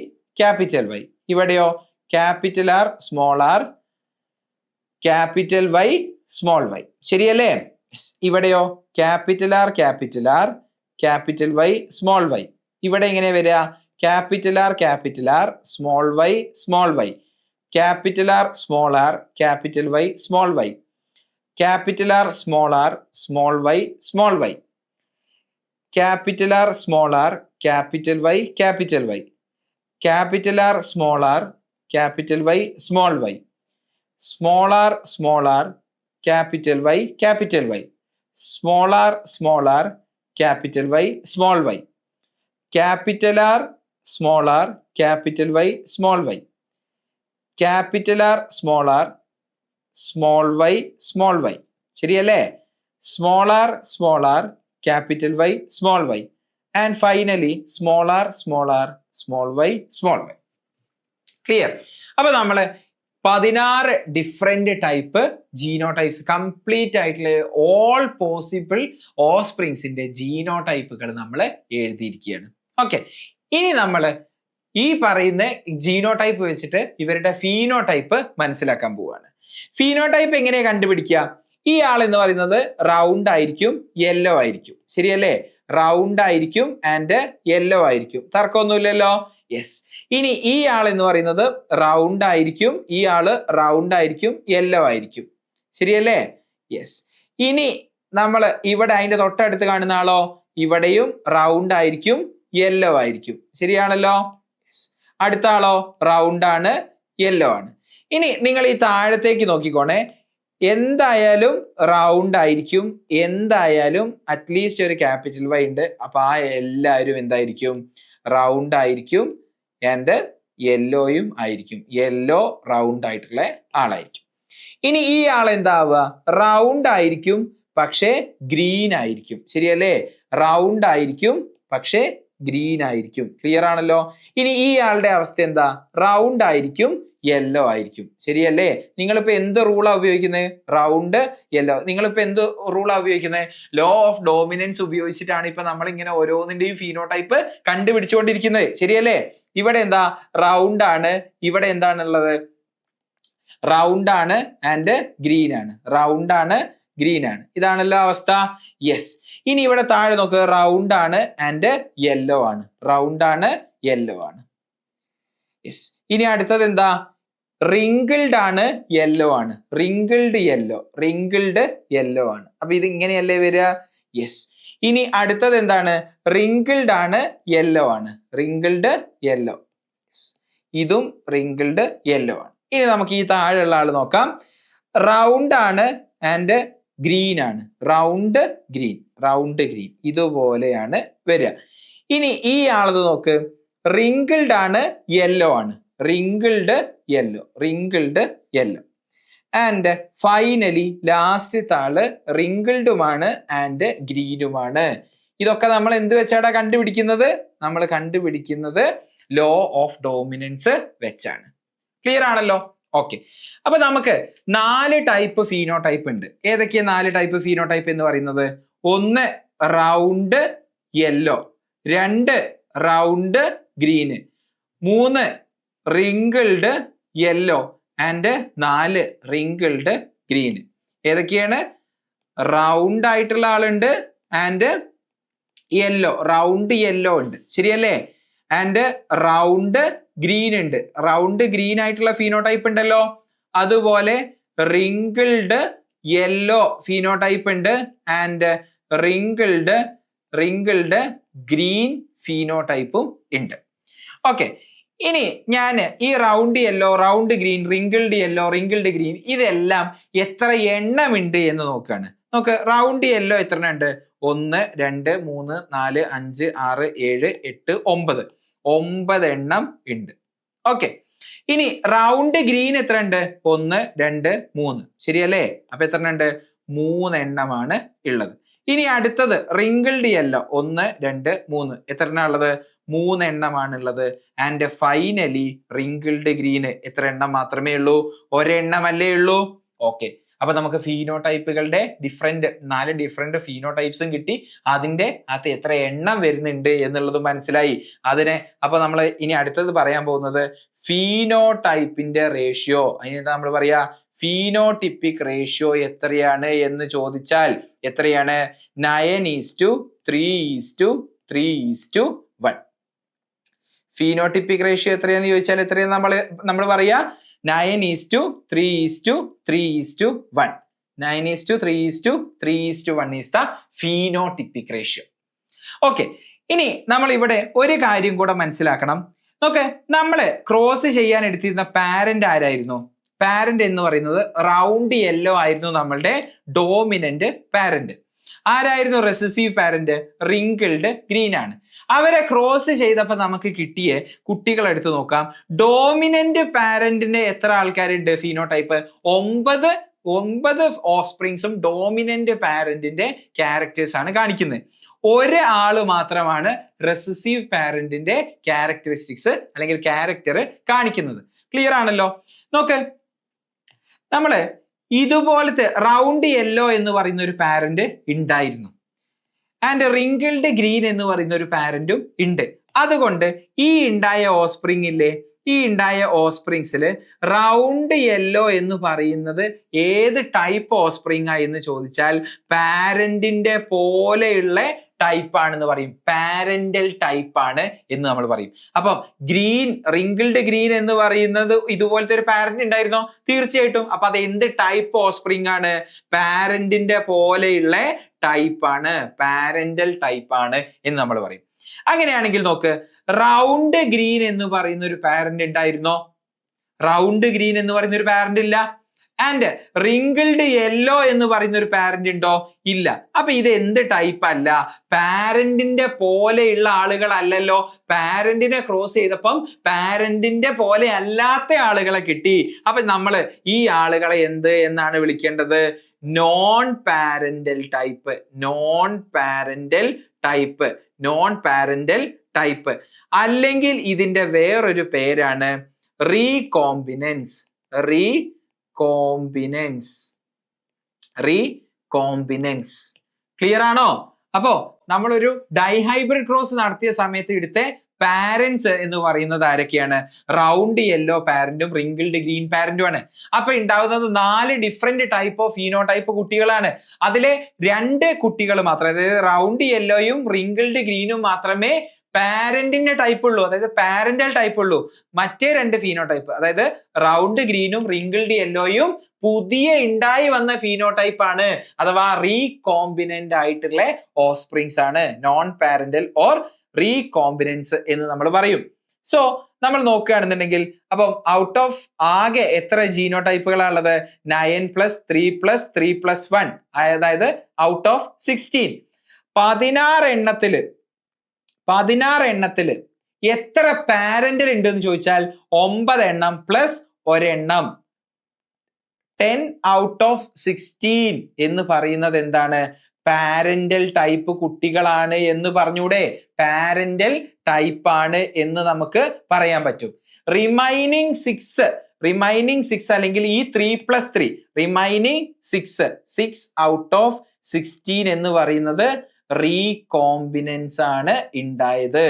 capital Y. ഇവിടെയോ capital R small R capital Y small Y. ശരിയല്ലേ? ഇവിടെയോ capital R capital R capital Y small Y. ഇവിടെ എങ്ങനെ വരിക? Capital R small Y small Y. Capital R small R capital Y small Y. Capital R small R small Y small Y. Capital R small R capital Y capital Y. Capital R small R capital Y small Y. Small R capital Y capital Y. Small R capital Y small Y. Capital R small R capital Y small Y. Capital R small Y small Y. ശരിയല്ലേ? Small R capital Y small Y. And finally small R small Y small Y. Clear? അപ്പൊ നമ്മള് 16 different type ജീനോടൈപ്സ് complete ആയിട്ടുള്ള all possible ഓഫ്സ്പ്രിങ്സിന്റെ ജീനോടൈപ്പുകൾ നമ്മൾ എഴുതിയിരിക്കുകയാണ്. Okay. ഇനി നമ്മൾ ഈ പറയുന്ന ജീനോടൈപ്പ് വെച്ചിട്ട് ഇവരുടെ ഫീനോടൈപ്പ് മനസ്സിലാക്കാൻ പോവുകയാണ്. ഫീനോടൈപ്പ് എങ്ങനെ കണ്ടുപിടിക്കുക? ഈ ആൾ എന്ന് പറയുന്നത് റൗണ്ട് ആയിരിക്കും, യെല്ലോ ആയിരിക്കും. ശരിയല്ലേ? റൗണ്ട് ആയിരിക്കും ആൻഡ് യെല്ലോ ആയിരിക്കും. തർക്കമൊന്നുമില്ലല്ലോ? യെസ്. ഇനി ഈ ആൾ എന്ന് പറയുന്നത് റൗണ്ട് ആയിരിക്കും, ഈ ആള് റൗണ്ട് ആയിരിക്കും, യെല്ലോ ആയിരിക്കും. ശരിയല്ലേ? യെസ്. ഇനി നമ്മൾ ഇവിടെ അതിന്റെ തൊട്ടടുത്ത് കാണുന്ന ആളോ? ഇവിടെയും റൗണ്ട് ആയിരിക്കും, യെല്ലോ ആയിരിക്കും. ശരിയാണല്ലോ? അടുത്ത ആളോ? റൗണ്ട് ആണ്, യെല്ലോ ആണ്. ഇനി നിങ്ങൾ ഈ താഴത്തേക്ക് നോക്കിക്കോണേ. എന്തായാലും റൗണ്ട് ആയിരിക്കും, എന്തായാലും അറ്റ്ലീസ്റ്റ് ഒരു ക്യാപിറ്റൽ വൈ ഉണ്ട്. അപ്പൊ ആ എല്ലാവരും എന്തായിരിക്കും? റൗണ്ട് ആയിരിക്കും ആൻഡ് യെല്ലോയും ആയിരിക്കും. യെല്ലോ റൗണ്ട് ആയിട്ടുള്ള ആളായിരിക്കും. ഇനി ഈ ആൾ എന്താവുക? റൗണ്ട് ആയിരിക്കും പക്ഷേ ഗ്രീൻ ആയിരിക്കും. ശരിയല്ലേ? റൗണ്ട് ആയിരിക്കും പക്ഷേ ഗ്രീൻ ആയിരിക്കും. ക്ലിയർ ആണല്ലോ? ഇനി ഈ ആളുടെ അവസ്ഥ എന്താ? റൗണ്ട് ആയിരിക്കും, യെല്ലോ ആയിരിക്കും. ശരിയല്ലേ? നിങ്ങളിപ്പോ എന്ത് റൂളാ ഉപയോഗിക്കുന്നത്? Round, yellow. നിങ്ങളിപ്പോ എന്ത് റൂളാ ഉപയോഗിക്കുന്നത്? ലോ ഓഫ് ഡോമിനൻസ് ഉപയോഗിച്ചിട്ടാണ് ഇപ്പൊ നമ്മൾ ഇങ്ങനെ ഓരോന്നിന്റെയും ഫീനോടൈപ്പ് കണ്ടുപിടിച്ചുകൊണ്ടിരിക്കുന്നത്. ശരിയല്ലേ? ഇവിടെ എന്താ? റൗണ്ട് ആണ്. ഇവിടെ എന്താണുള്ളത്? റൗണ്ട് ആണ് ആൻഡ് ഗ്രീൻ ആണ്. റൗണ്ട് ആണ്, ഗ്രീൻ ആണ്. ഇതാണല്ലോ അവസ്ഥ. യെസ്. ഇനി ഇവിടെ താഴെ നോക്ക്, റൗണ്ട് ആണ് ആൻഡ് യെല്ലോ ആണ്. റൗണ്ട് ആണ്, യെല്ലോ ആണ്. യെസ്. ഇനി അടുത്തത് എന്താ? റിങ്കിൾഡ് ആണ്, യെല്ലോ ആണ്. റിങ്കിൾഡ് യെല്ലോ, റിങ്കിൾഡ് യെല്ലോ ആണ്. അപ്പൊ ഇത് ഇങ്ങനെയല്ലേ വരിക? യെസ്. ഇനി അടുത്തത് എന്താണ്? റിങ്കിൾഡ് ആണ്, യെല്ലോ ആണ്. Wrinkled yellow. ഇതും റിങ്കിൾഡ് യെല്ലോ ആണ്. ഇനി നമുക്ക് ഈ താഴെയുള്ള ആൾ നോക്കാം. റൗണ്ട് ആണ് ആൻഡ് ഗ്രീൻ ആണ്. Round green, round green. ഇതുപോലെയാണ് വരിക. ഇനി ഈ ആളത് നോക്ക്. റിങ്കിൾഡ് ആണ്, യെല്ലോ ആണ്. Wrinkled yellow, wrinkled yellow. And finally last ആള് റിങ്കിൾഡുമാണ് ആൻഡ് ഗ്രീനുമാണ്. ഇതൊക്കെ നമ്മൾ എന്ത് വെച്ചാണ് കണ്ടുപിടിക്കുന്നത്? നമ്മൾ കണ്ടുപിടിക്കുന്നത് ലോ ഓഫ് ഡോമിനൻസ് വെച്ചാണ്. ക്ലിയർ ആണല്ലോ? ഓക്കെ. അപ്പൊ നമുക്ക് 4 ടൈപ്പ് ഫീനോടൈപ്പ് ഉണ്ട്. ഏതൊക്കെയാ 4 ടൈപ്പ് ഫീനോടൈപ്പ് എന്ന് പറയുന്നത്? 1 round yellow, 2 round green, 3 wrinkled yellow and 4 wrinkled green. ഏതൊക്കെയാണ്? റൗണ്ട് ആയിട്ടുള്ള ആളുണ്ട് ആൻഡ് യെല്ലോ, റൗണ്ട് യെല്ലോ ഉണ്ട്. ശരിയല്ലേ? ആൻഡ് റൗണ്ട് ഗ്രീൻ ഉണ്ട്. റൗണ്ട് ഗ്രീൻ ആയിട്ടുള്ള ഫീനോടൈപ്പ് ഉണ്ടല്ലോ. അതുപോലെ റിങ്കിൾഡ് യെല്ലോ ഫീനോടൈപ്പ് ഉണ്ട് ആൻഡ് റിങ്കിൾഡ് ഗ്രീൻ ഫീനോടൈപ്പും ഉണ്ട്. ഓക്കെ. ഇനി ഞാൻ ഈ round yellow, round green, wrinkled yellow, wrinkled green ഇതെല്ലാം എത്ര എണ്ണം ഉണ്ട് എന്ന് നോക്കുകയാണ്. നോക്ക്, റൗണ്ട് യെല്ലോ എത്ര ഉണ്ട്? 1 2 3 4 5 6 7 8 9. 9 എണ്ണം ഉണ്ട്. ഓക്കെ. ഇനി റൗണ്ട് ഗ്രീൻ എത്ര ഉണ്ട്? 1 2 3. ശരിയല്ലേ? അപ്പൊ എത്ര ഉണ്ട്? 3 എണ്ണമാണ് ഉള്ളത്. ഇനി അടുത്തത് റിങ്കിൾഡ് യെല്ലോ 1 2 3. എത്ര എണ്ണം ഉള്ളത്? 3 എണ്ണമാണ് ഉള്ളത്. ആൻഡ് ഫൈനലി റിങ്കിൾഡ് ഗ്രീന് എത്ര എണ്ണം മാത്രമേ ഉള്ളൂ? ഒരെണ്ണമല്ലേ ഉള്ളൂ. ഓക്കെ. അപ്പൊ നമുക്ക് ഫീനോടൈപ്പുകളുടെ 4 ഡിഫറെന്റ് ഫീനോടൈപ്സും കിട്ടി. അതിന്റെ അകത്ത് എത്ര എണ്ണം വരുന്നുണ്ട് എന്നുള്ളത് മനസ്സിലായി. അപ്പൊ നമ്മൾ ഇനി അടുത്തത് പറയാൻ പോകുന്നത് ഫീനോടൈപ്പിന്റെ റേഷ്യോ. അതിനെന്താ നമ്മൾ പറയാ? ഫീനോടിപ്പിക് റേഷ്യോ എത്രയാണ് എന്ന് ചോദിച്ചാൽ എത്രയാണ്? 9:3:3:1. ഫീനോടിപ്പിക് റേഷ്യോ എത്രയാന്ന് ചോദിച്ചാൽ എത്രയാണ് നമ്മൾ പറയാ? 9:3:3:1. 9:3:3:1 is the phenotypic ratio. Okay. ഇനി നമ്മൾ ഇവിടെ ഒരു കാര്യം കൂടെ മനസ്സിലാക്കണം. നോക്കെ, നമ്മള് ക്രോസ് ചെയ്യാൻ എടുത്തിരുന്ന പാരന്റ് ആരായിരുന്നു? പാരന്റ് എന്ന് പറയുന്നത് റൗണ്ട് യെല്ലോ ആയിരുന്നു നമ്മളുടെ ഡോമിനന്റ് പാരന്റ്. ആരായിരുന്നു റെസസീവ് പാരന്റ്? റിങ്കിൾഡ് ഗ്രീൻ ആണ്. അവരെ ക്രോസ് ചെയ്തപ്പോ നമുക്ക് കിട്ടിയ കുട്ടികൾ എടുത്തു നോക്കാം. ഡോമിനന്റ് പാരന്റിന്റെ എത്ര ആൾക്കാരുണ്ട്? ഫീനോടൈപ്പ് 9 ഓഫ്സ്പ്രിങ്സും ഡോമിനന്റ് പാരന്റിന്റെ ക്യാരക്ടേഴ്സ് ആണ് കാണിക്കുന്നത്. ഒരാള് മാത്രമാണ് റെസസീവ് പാരന്റിന്റെ ക്യാരക്ടറിസ്റ്റിക്സ് അല്ലെങ്കിൽ ക്യാരക്ടർ കാണിക്കുന്നത്. ക്ലിയർ ആണല്ലോ? നോക്ക്, നമ്മള് ഇതുപോലത്തെ റൗണ്ട് യെല്ലോ എന്ന് പറയുന്ന ഒരു പാരന്റ് ഉണ്ടായിരുന്നു. ആൻഡ് റിങ്കിൾഡ് ഗ്രീൻ എന്ന് പറയുന്ന ഒരു പാരന്റും ഉണ്ട്. അതുകൊണ്ട് ഈ ഉണ്ടായ ഓസ്പ്രിംഗില്ലേ, ഈ ഉണ്ടായ ഓസ്പ്രിങ്സില് റൗണ്ട് യെല്ലോ എന്ന് പറയുന്നത് ഏത് ടൈപ്പ് ഓസ്പ്രിംഗ് ആയി എന്ന് ചോദിച്ചാൽ പാരന്റിന്റെ പോലെയുള്ള ടൈപ്പ് ആണെന്ന് പറയും. പാരന്റൽ ടൈപ്പ് ആണ് എന്ന് നമ്മൾ പറയും. അപ്പം റിങ്കിൾഡ് ഗ്രീൻ എന്ന് പറയുന്നത് ഇതുപോലത്തെ ഒരു പാരന്റ് ഉണ്ടായിരുന്നോ? തീർച്ചയായിട്ടും. അപ്പൊ അത് എന്ത് ടൈപ്പ് ഓസ്പ്രിംഗ് ആണ്? പാരന്റിന്റെ പോലെയുള്ള ടൈപ്പ് ആണ്, പാരന്റൽ ടൈപ്പ് ആണ് എന്ന് നമ്മൾ പറയും. അങ്ങനെയാണെങ്കിൽ നോക്ക്, റൗണ്ട് ഗ്രീൻ എന്ന് പറയുന്ന ഒരു പാരന്റ് ഉണ്ടായിരുന്നോ? റൗണ്ട് ഗ്രീൻ എന്ന് പറയുന്ന ഒരു പാരന്റ് ഇല്ല. ആൻഡ് റിങ്കിൾഡ് യെല്ലോ എന്ന് പറയുന്ന ഒരു പാരന്റ് ഉണ്ടോ? ഇല്ല. അപ്പൊ ഇത് എന്ത് ടൈപ്പ് അല്ല? പാരന്റിന്റെ പോലെയുള്ള ആളുകളല്ലല്ലോ. പാരന്റിനെ ക്രോസ് ചെയ്തപ്പം പാരന്റിന്റെ പോലെ അല്ലാത്ത ആളുകളെ കിട്ടി. അപ്പൊ നമ്മള് ഈ ആളുകളെ എന്ത് എന്നാണ് വിളിക്കേണ്ടത്? Non parental type. Non parental type. Non parental type. അല്ലെങ്കിൽ ഇതിന്റെ വേറൊരു പേരാണ് റീകോംബിനൻസ്. റീകോംബിനൻസ്. ക്ലിയർ ആണോ? അപ്പോ നമ്മളൊരു ഡൈഹൈബ്രിഡ് ക്രോസ് നടത്തിയ സമയത്ത് എടുത്ത പാരന്റ്സ് എന്ന് പറയുന്നത് ആരൊക്കെയാണ്? റൗണ്ട് യെല്ലോ പാരന്റും റിങ്കിൾഡ് ഗ്രീൻ പാരന്റും ആണ്. അപ്പൊ ഉണ്ടാവുന്നത് 4 ഡിഫറെന്റ് ടൈപ്പ് ഓഫ് ഫീനോടൈപ്പ് കുട്ടികളാണ്. അതിലെ 2 കുട്ടികൾ മാത്രം, അതായത് റൗണ്ട് യെല്ലോയും റിങ്കിൾഡ് ഗ്രീനും മാത്രമേ പാരന്റിന്റെ ടൈപ്പ് ഉള്ളൂ, അതായത് പാരന്റൽ ടൈപ്പ് ഉള്ളൂ. മറ്റേ 2 ഫീനോടൈപ്പ്, അതായത് റൗണ്ട് ഗ്രീനും റിങ്കിൾഡ് യെല്ലോയും പുതിയ ഉണ്ടായി വന്ന ഫീനോടൈപ്പ് ആണ്, അഥവാ റീകോംബിനന്റ് ആയിട്ടുള്ള ഓഫ്സ്പ്രിങ്സ് ആണ്. നോൺ പാരന്റൽ ഓർ റീകോംബിനൻസ് എന്ന് നമ്മൾ പറയും. സോ നമ്മൾ നോക്കുകയാണെന്നുണ്ടെങ്കിൽ അപ്പം ഔട്ട് ഓഫ് ആകെ എത്ര ജീനോടൈപ്പുകളാണുള്ളത്? 9 + 3 + 3 + 1, അതായത് ഔട്ട് ഓഫ് 16. 16 എണ്ണത്തില് എത്ര പാരന്റൽ ഉണ്ട് എന്ന് ചോദിച്ചാൽ 9 എണ്ണം പ്ലസ് 1 എണ്ണം. 10 ഔട്ട് ഓഫ് 16 എന്ന് പറയുന്നത് എന്താണ്? പാരന്റൽ ടൈപ്പ് കുട്ടികളാണ് എന്ന് പറഞ്ഞൂടെ? പാരന്റൽ ടൈപ്പ് ആണ് എന്ന് നമുക്ക് പറയാൻ പറ്റും. റിമൈനിങ് 6 അല്ലെങ്കിൽ ഈ 3 + 3 റിമൈനിങ് 6 ഔട്ട് ഓഫ് 16 എന്ന് പറയുന്നത് റീകോംബിനൻസ് ആണ് ഉണ്ടായത്.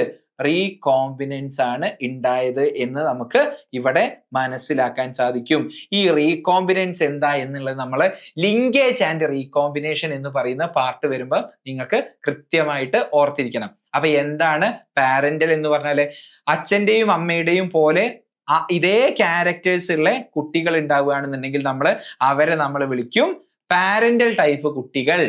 റീകോംബിനൻസ് ആണ് ഉണ്ടായത് എന്ന് നമുക്ക് ഇവിടെ മനസ്സിലാക്കാൻ സാധിക്കും. ഈ റീകോംബിനൻസ് എന്താ എന്നുള്ളത് നമ്മൾ ലിങ്കേജ് ആൻഡ് റീകോംബിനേഷൻ എന്ന് പറയുന്ന പാർട്ട് വരുമ്പോൾ നിങ്ങൾക്ക് കൃത്യമായിട്ട് ഓർത്തിരിക്കണം. അപ്പൊ എന്താണ് പാരന്റൽ എന്ന് പറഞ്ഞാല്? അച്ഛന്റെയും അമ്മയുടെയും പോലെ ഇതേ ക്യാരക്ടേഴ്സ് ഉള്ള കുട്ടികൾ ഉണ്ടാവുകയാണെന്നുണ്ടെങ്കിൽ അവരെ നമ്മൾ വിളിക്കും പാരന്റൽ ടൈപ്പ് കുട്ടികൾ.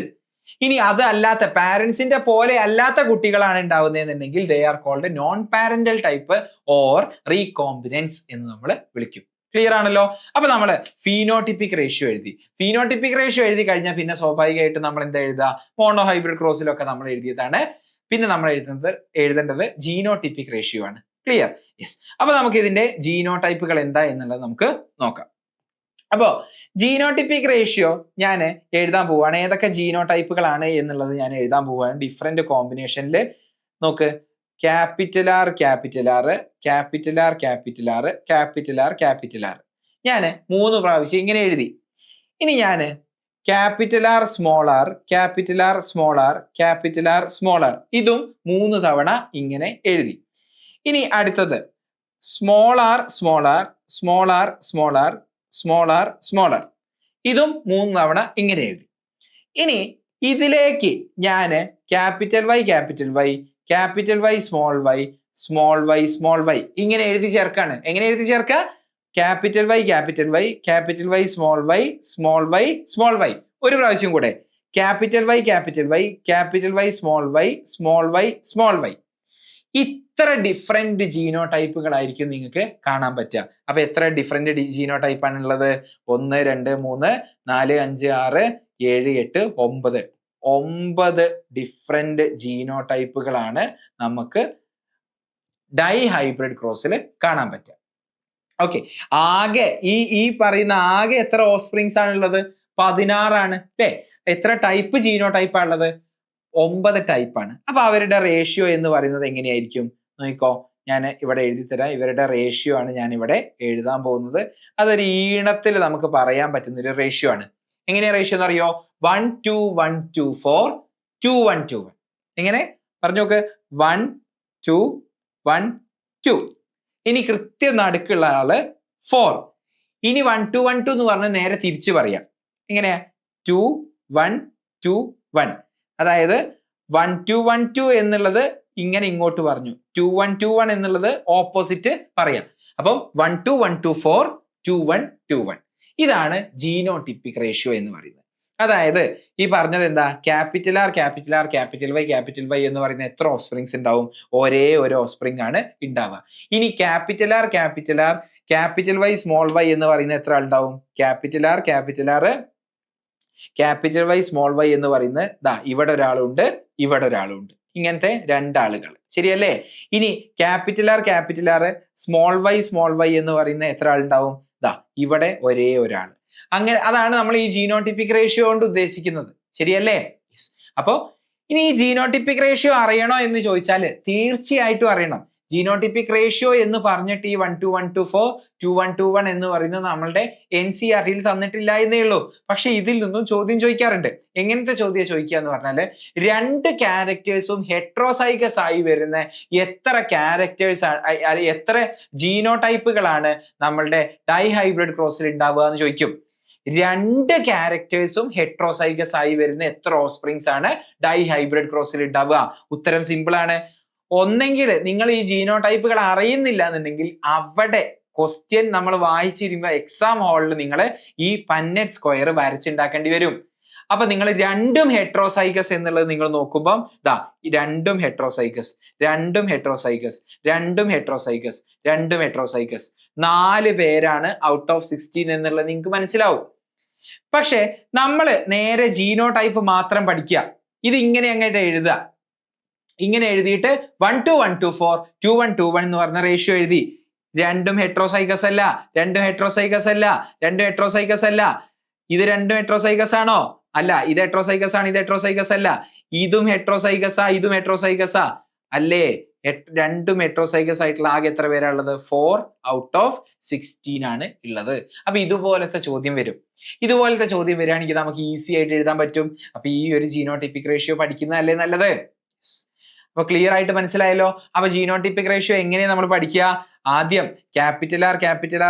ഇനി അത് അല്ലാത്ത, പാരന്റ്സിന്റെ പോലെ അല്ലാത്ത കുട്ടികളാണ് ഉണ്ടാവുന്നതെന്നുണ്ടെങ്കിൽ they are called non parental type or recombinants എന്ന് നമ്മൾ വിളിക്കും. ക്ലിയർ ആണല്ലോ? അപ്പൊ നമ്മൾ ഫീനോടിപ്പിക് റേഷ്യോ എഴുതി. ഫീനോടിപ്പിക് റേഷ്യോ എഴുതി കഴിഞ്ഞാൽ പിന്നെ സ്വാഭാവികമായിട്ട് നമ്മൾ എന്താ എഴുതുക? മോണോ ഹൈബ്രിഡ് ക്രോസിലൊക്കെ നമ്മൾ എഴുതിയതാണ്. പിന്നെ നമ്മൾ എഴുതേണ്ടത് ജീനോടിപ്പിക് റേഷ്യോ ആണ്. ക്ലിയർ? യെസ്. അപ്പൊ നമുക്ക് ഇതിന്റെ ജീനോടൈപ്പുകൾ എന്താ എന്നുള്ളത് നമുക്ക് നോക്കാം. അപ്പോ ജീനോടിപ്പിക് റേഷ്യോ ഞാൻ എഴുതാൻ പോവാണ്. ഏതൊക്കെ ജീനോടൈപ്പുകളാണ് എന്നുള്ളത് ഞാൻ എഴുതാൻ പോവാണ് ഡിഫറെന്റ് കോമ്പിനേഷനിൽ. നോക്ക്, ക്യാപിറ്റൽ ആർ, ഞാൻ 3 പ്രാവശ്യം ഇങ്ങനെ എഴുതി. ഇനി ഞാൻ ക്യാപിറ്റൽ ആർ സ്മോൾ ആർ ഇതും 3 തവണ ഇങ്ങനെ എഴുതി. ഇനി അടുത്തത് സ്മോൾ ആർ ഇതും 3 തവണ ഇങ്ങനെ എഴുതി. ഇനി ഇതിലേക്ക് ഞാൻ ക്യാപിറ്റൽ വൈ സ്മോൾ വൈ ഇങ്ങനെ എഴുതി ചേർക്കാണ്. എങ്ങനെ എഴുതി ചേർക്ക? Capital Y small Y. ഒരു പ്രാവശ്യം കൂടെ ക്യാപിറ്റൽ വൈ സ്മോൾ വൈ. ഇത്ര ഡിഫറെന്റ് ജീനോടൈപ്പുകളായിരിക്കും നിങ്ങൾക്ക് കാണാൻ പറ്റുക. അപ്പൊ എത്ര ഡിഫറെന്റ് ജീനോടൈപ്പ് ആണ് ഉള്ളത്? 1 2 3 4 5 6 7 8 9 9 ഡിഫറെന്റ് ജീനോടൈപ്പുകളാണ് നമുക്ക് ഡൈഹൈബ്രിഡ് ക്രോസിൽ കാണാൻ പറ്റുക. ഓക്കെ, ആകെ ഈ പറയുന്ന ആകെ എത്ര ഓഫ്സ്പ്രിങ്സ് ആണുള്ളത്? 16 ആണ് അല്ലേ? എത്ര ടൈപ്പ് ജീനോടൈപ്പ് ആണുള്ളത്? 9 ടൈപ്പാണ്. അപ്പൊ അവരുടെ റേഷ്യോ എന്ന് പറയുന്നത് എങ്ങനെയായിരിക്കും നോക്കിക്കോ. ഞാൻ ഇവിടെ എഴുതി തരാം. ഇവരുടെ റേഷ്യോ ആണ് ഞാൻ ഇവിടെ എഴുതാൻ പോകുന്നത്. അതൊരു ഈണത്തിൽ നമുക്ക് പറയാൻ പറ്റുന്ന ഒരു റേഷ്യോ ആണ്. എങ്ങനെയാ റേഷ്യോ എന്ന് അറിയോ? 1 2 1 2 4 2 1 2 1. എങ്ങനെ പറഞ്ഞു നോക്ക്? 1 2 1 2. ഇനി കൃത്യം നടുക്കുള്ള ആള് 4. ഇനി 1 2 1 2 എന്ന് പറഞ്ഞ് നേരെ തിരിച്ചു പറയാം. എങ്ങനെയാ? 2 1 2 1. അതായത് 1 2 1 2 എന്നുള്ളത് ഇങ്ങനെ ഇങ്ങോട്ട് പറഞ്ഞു, 2 1 2 1 എന്നുള്ളത് ഓപ്പോസിറ്റ് പറയാം. അപ്പം 1 2 1 2 4 2 1 2 1. ഇതാണ് ജീനോടിപ്പിക് റേഷ്യോ എന്ന് പറയുന്നത്. അതായത് ഈ പറഞ്ഞത് എന്താ, capital R capital R capital Y എന്ന് പറയുന്ന എത്ര ഓഫ് സ്പ്രിങ്സ് ഉണ്ടാവും? ഒരേ ഒരു ഓഫ് സ്പ്രിംഗ് ആണ് ഉണ്ടാവുക. ഇനി ക്യാപിറ്റൽ ആർ ക്യാപിറ്റൽ വൈ എന്ന് പറയുന്ന എത്ര ഉണ്ടാവും? ക്യാപിറ്റൽ ആർ ക്യാപിറ്റൽ വൈ എന്ന് പറയുന്നത് ദാ ഇവിടെ ഒരാളുണ്ട്, ഇവിടെ ഒരാളുണ്ട്, ഇങ്ങനത്തെ രണ്ടാളുകൾ, ശരിയല്ലേ? ഇനി ക്യാപിറ്റൽ ആർ സ്മോൾ വൈ എന്ന് പറയുന്ന എത്ര ആളുണ്ടാവും? ദാ ഇവിടെ ഒരേ ഒരാൾ. അങ്ങനെ അതാണ് നമ്മൾ ഈ ജീനോട്ടിപ്പിക് റേഷ്യോ കൊണ്ട് ഉദ്ദേശിക്കുന്നത്, ശരിയല്ലേ? അപ്പോ ഇനി ഈ ജീനോട്ടിപ്പിക് റേഷ്യോ അറിയണോ എന്ന് ചോദിച്ചാൽ തീർച്ചയായിട്ടും അറിയണം. ജീനോട്ടിപ്പിക് റേഷ്യോ എന്ന് പറഞ്ഞിട്ട് ഈ 1:1:4 2:1:1 എന്ന് പറയുന്നത് നമ്മളുടെ NCERT-യിൽ തന്നിട്ടില്ല എന്നേ ഉള്ളൂ. പക്ഷെ ഇതിൽ നിന്നും ചോദ്യം ചോദിക്കാറുണ്ട്. എങ്ങനത്തെ ചോദ്യം ചോദിക്കുക എന്ന് പറഞ്ഞാല്, രണ്ട് ക്യാരക്ടേഴ്സും ഹെട്രോസൈഗസ് ആയി വരുന്ന എത്ര ക്യാരക്ടേഴ്സ് എത്ര ജീനോടൈപ്പുകളാണ് നമ്മളുടെ ഡൈഹൈബ്രിഡ് ക്രോസിൽ ഉണ്ടാവുക എന്ന് ചോദിക്കും. രണ്ട് ക്യാരക്ടേഴ്സും ഹെട്രോസൈഗസ് ആയി വരുന്ന എത്ര ഓഫ്സ്പ്രിങ്സ് ആണ് ഡൈഹൈബ്രിഡ് ക്രോസിൽ ഉണ്ടാവുക? ഉത്തരം സിമ്പിൾ ആണ്. ഒന്നെങ്കിൽ നിങ്ങൾ ഈ ജീനോടൈപ്പുകൾ അറിയുന്നില്ല എന്നുണ്ടെങ്കിൽ അവിടെ ക്വസ്റ്റ്യൻ നമ്മൾ വായിച്ചിരിക്കുമ്പോൾ എക്സാം ഹാളിൽ നിങ്ങൾ ഈ പന്നെറ്റ് സ്ക്വയർ വരച്ചുണ്ടാക്കേണ്ടി വരും. അപ്പൊ നിങ്ങൾ രണ്ടും ഹെട്രോസൈഗസ് എന്നുള്ളത് നിങ്ങൾ നോക്കുമ്പോൾ ദാ രണ്ടും ഹെട്രോസൈഗസ് 4 പേരാണ് ഔട്ട് ഓഫ് 16 എന്നുള്ളത് നിങ്ങൾക്ക് മനസ്സിലാവും. പക്ഷെ നമ്മൾ നേരെ ജീനോടൈപ്പ് മാത്രം പഠിക്കുക. ഇത് ഇങ്ങനെ അങ്ങോട്ട് എഴുതുക. ഇങ്ങനെ എഴുതിയിട്ട് 1:1:4 2:1:1 എന്ന് പറഞ്ഞ റേഷ്യോ എഴുതി. രണ്ടും ഹെട്രോസൈഗസ് അല്ല. ഇത് രണ്ടും ഹെട്രോസൈഗസ് ആണോ? അല്ല. ഇത് ഹെട്രോസൈഗസ് ആണ്, ഇത് ഹെട്രോസൈഗസ് അല്ല. ഇതും ഹെട്രോസൈഗസാ അല്ലേ? രണ്ടും ഹെട്രോസൈഗസ് ആയിട്ടുള്ള ആകെ എത്ര പേരാ ഉള്ളത്? 4 ഔട്ട് ഓഫ് 16 ആണ് ഉള്ളത്. അപ്പൊ ഇതുപോലത്തെ ചോദ്യം വരും. ഇതുപോലത്തെ ചോദ്യം വരികയാണെങ്കിൽ നമുക്ക് ഈസി ആയിട്ട് എഴുതാൻ പറ്റും. അപ്പൊ ഈ ഒരു ജീനോടൈപ്പിക് റേഷ്യോ പഠിക്കുന്നതല്ലേ നല്ലത്? അപ്പൊ ക്ലിയർ ആയിട്ട് മനസ്സിലായല്ലോ. അപ്പൊ ജീനോടൈപ്പിക് റേഷ്യോ എങ്ങനെയാ നമ്മൾ പഠിക്കുക? ആദ്യം ക്യാപിറ്റൽ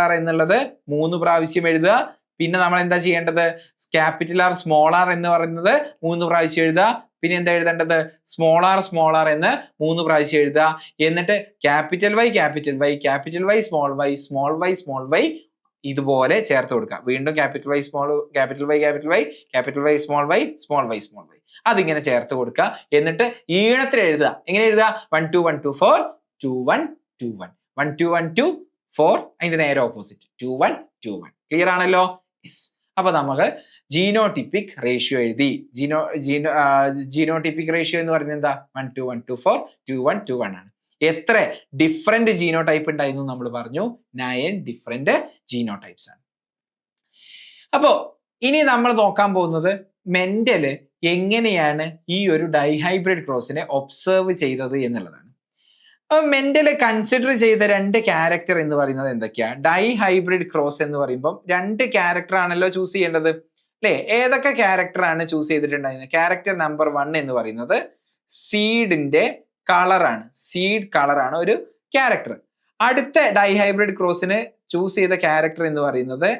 ആർ എന്നുള്ളത് 3 പ്രാവശ്യം എഴുതുക. പിന്നെ നമ്മൾ എന്താ ചെയ്യേണ്ടത്? ക്യാപിറ്റൽ ആർ സ്മോൾ ആർ എന്ന് പറയുന്നത് 3 പ്രാവശ്യം എഴുതുക. പിന്നെ എന്താ എഴുതേണ്ടത്? സ്മോൾ ആർ എന്ന് 3 പ്രാവശ്യം എഴുതുക. എന്നിട്ട് ക്യാപിറ്റൽ വൈ സ്മോൾ വൈ ഇതുപോലെ ചേർത്ത് കൊടുക്കുക. വീണ്ടും ക്യാപിറ്റൽ വൈ സ്മോൾ വൈ അതിങ്ങനെ ചേർത്ത് കൊടുക്കുക. എന്നിട്ട് ഈണത്തിൽ എഴുതുക. എങ്ങനെ എഴുതുക? 1:1:4 2:1:2:1 1:1:4 അതിന്റെ നേരെ ഓപ്പോസിറ്റ് 2:1:2:1. ക്ലിയർ ആണല്ലോ? യെസ്. അപ്പൊ നമുക്ക് ജീനോടിപ്പിക് റേഷ്യോ എഴുതി. ജീനോടിപ്പിക് റേഷ്യോ എന്ന് പറയുന്നത് എന്താ? 1:1:4 2:1:2:1 ആണ്. എത്ര ഡിഫറെന്റ് ജീനോടൈപ്പ് ഉണ്ടായിരുന്നു നമ്മൾ പറഞ്ഞു? 9 ഡിഫറെന്റ് ജീനോടൈപ്സ് ആണ്. അപ്പോ ഇനി നമ്മൾ നോക്കാൻ പോകുന്നത് മെൻഡല് എങ്ങനെയാണ് ഈ ഒരു ഡൈഹൈബ്രിഡ് ക്രോസിനെ ഒബ്സർവ് ചെയ്തത് എന്നുള്ളതാണ്. അപ്പൊ മെൻഡല് കൺസിഡർ ചെയ്ത 2 ക്യാരക്ടർ എന്ന് പറയുന്നത് എന്തൊക്കെയാ? ഡൈഹൈബ്രിഡ് ക്രോസ് എന്ന് പറയുമ്പോൾ 2 ക്യാരക്ടർ ആണല്ലോ ചൂസ് ചെയ്യേണ്ടത്, അല്ലെ? ഏതൊക്കെ ക്യാരക്ടർ ആണ് ചൂസ് ചെയ്തിട്ടുണ്ടായിരുന്നത്? ക്യാരക്ടർ നമ്പർ 1 എന്ന് പറയുന്നത് സീഡിന്റെ കളറാണ്. സീഡ് കളറാണ് ഒരു ക്യാരക്ടർ. അടുത്ത ഡൈഹൈബ്രിഡ് ക്രോസിന് ചൂസ് ചെയ്ത ക്യാരക്ടർ എന്ന് പറയുന്നത്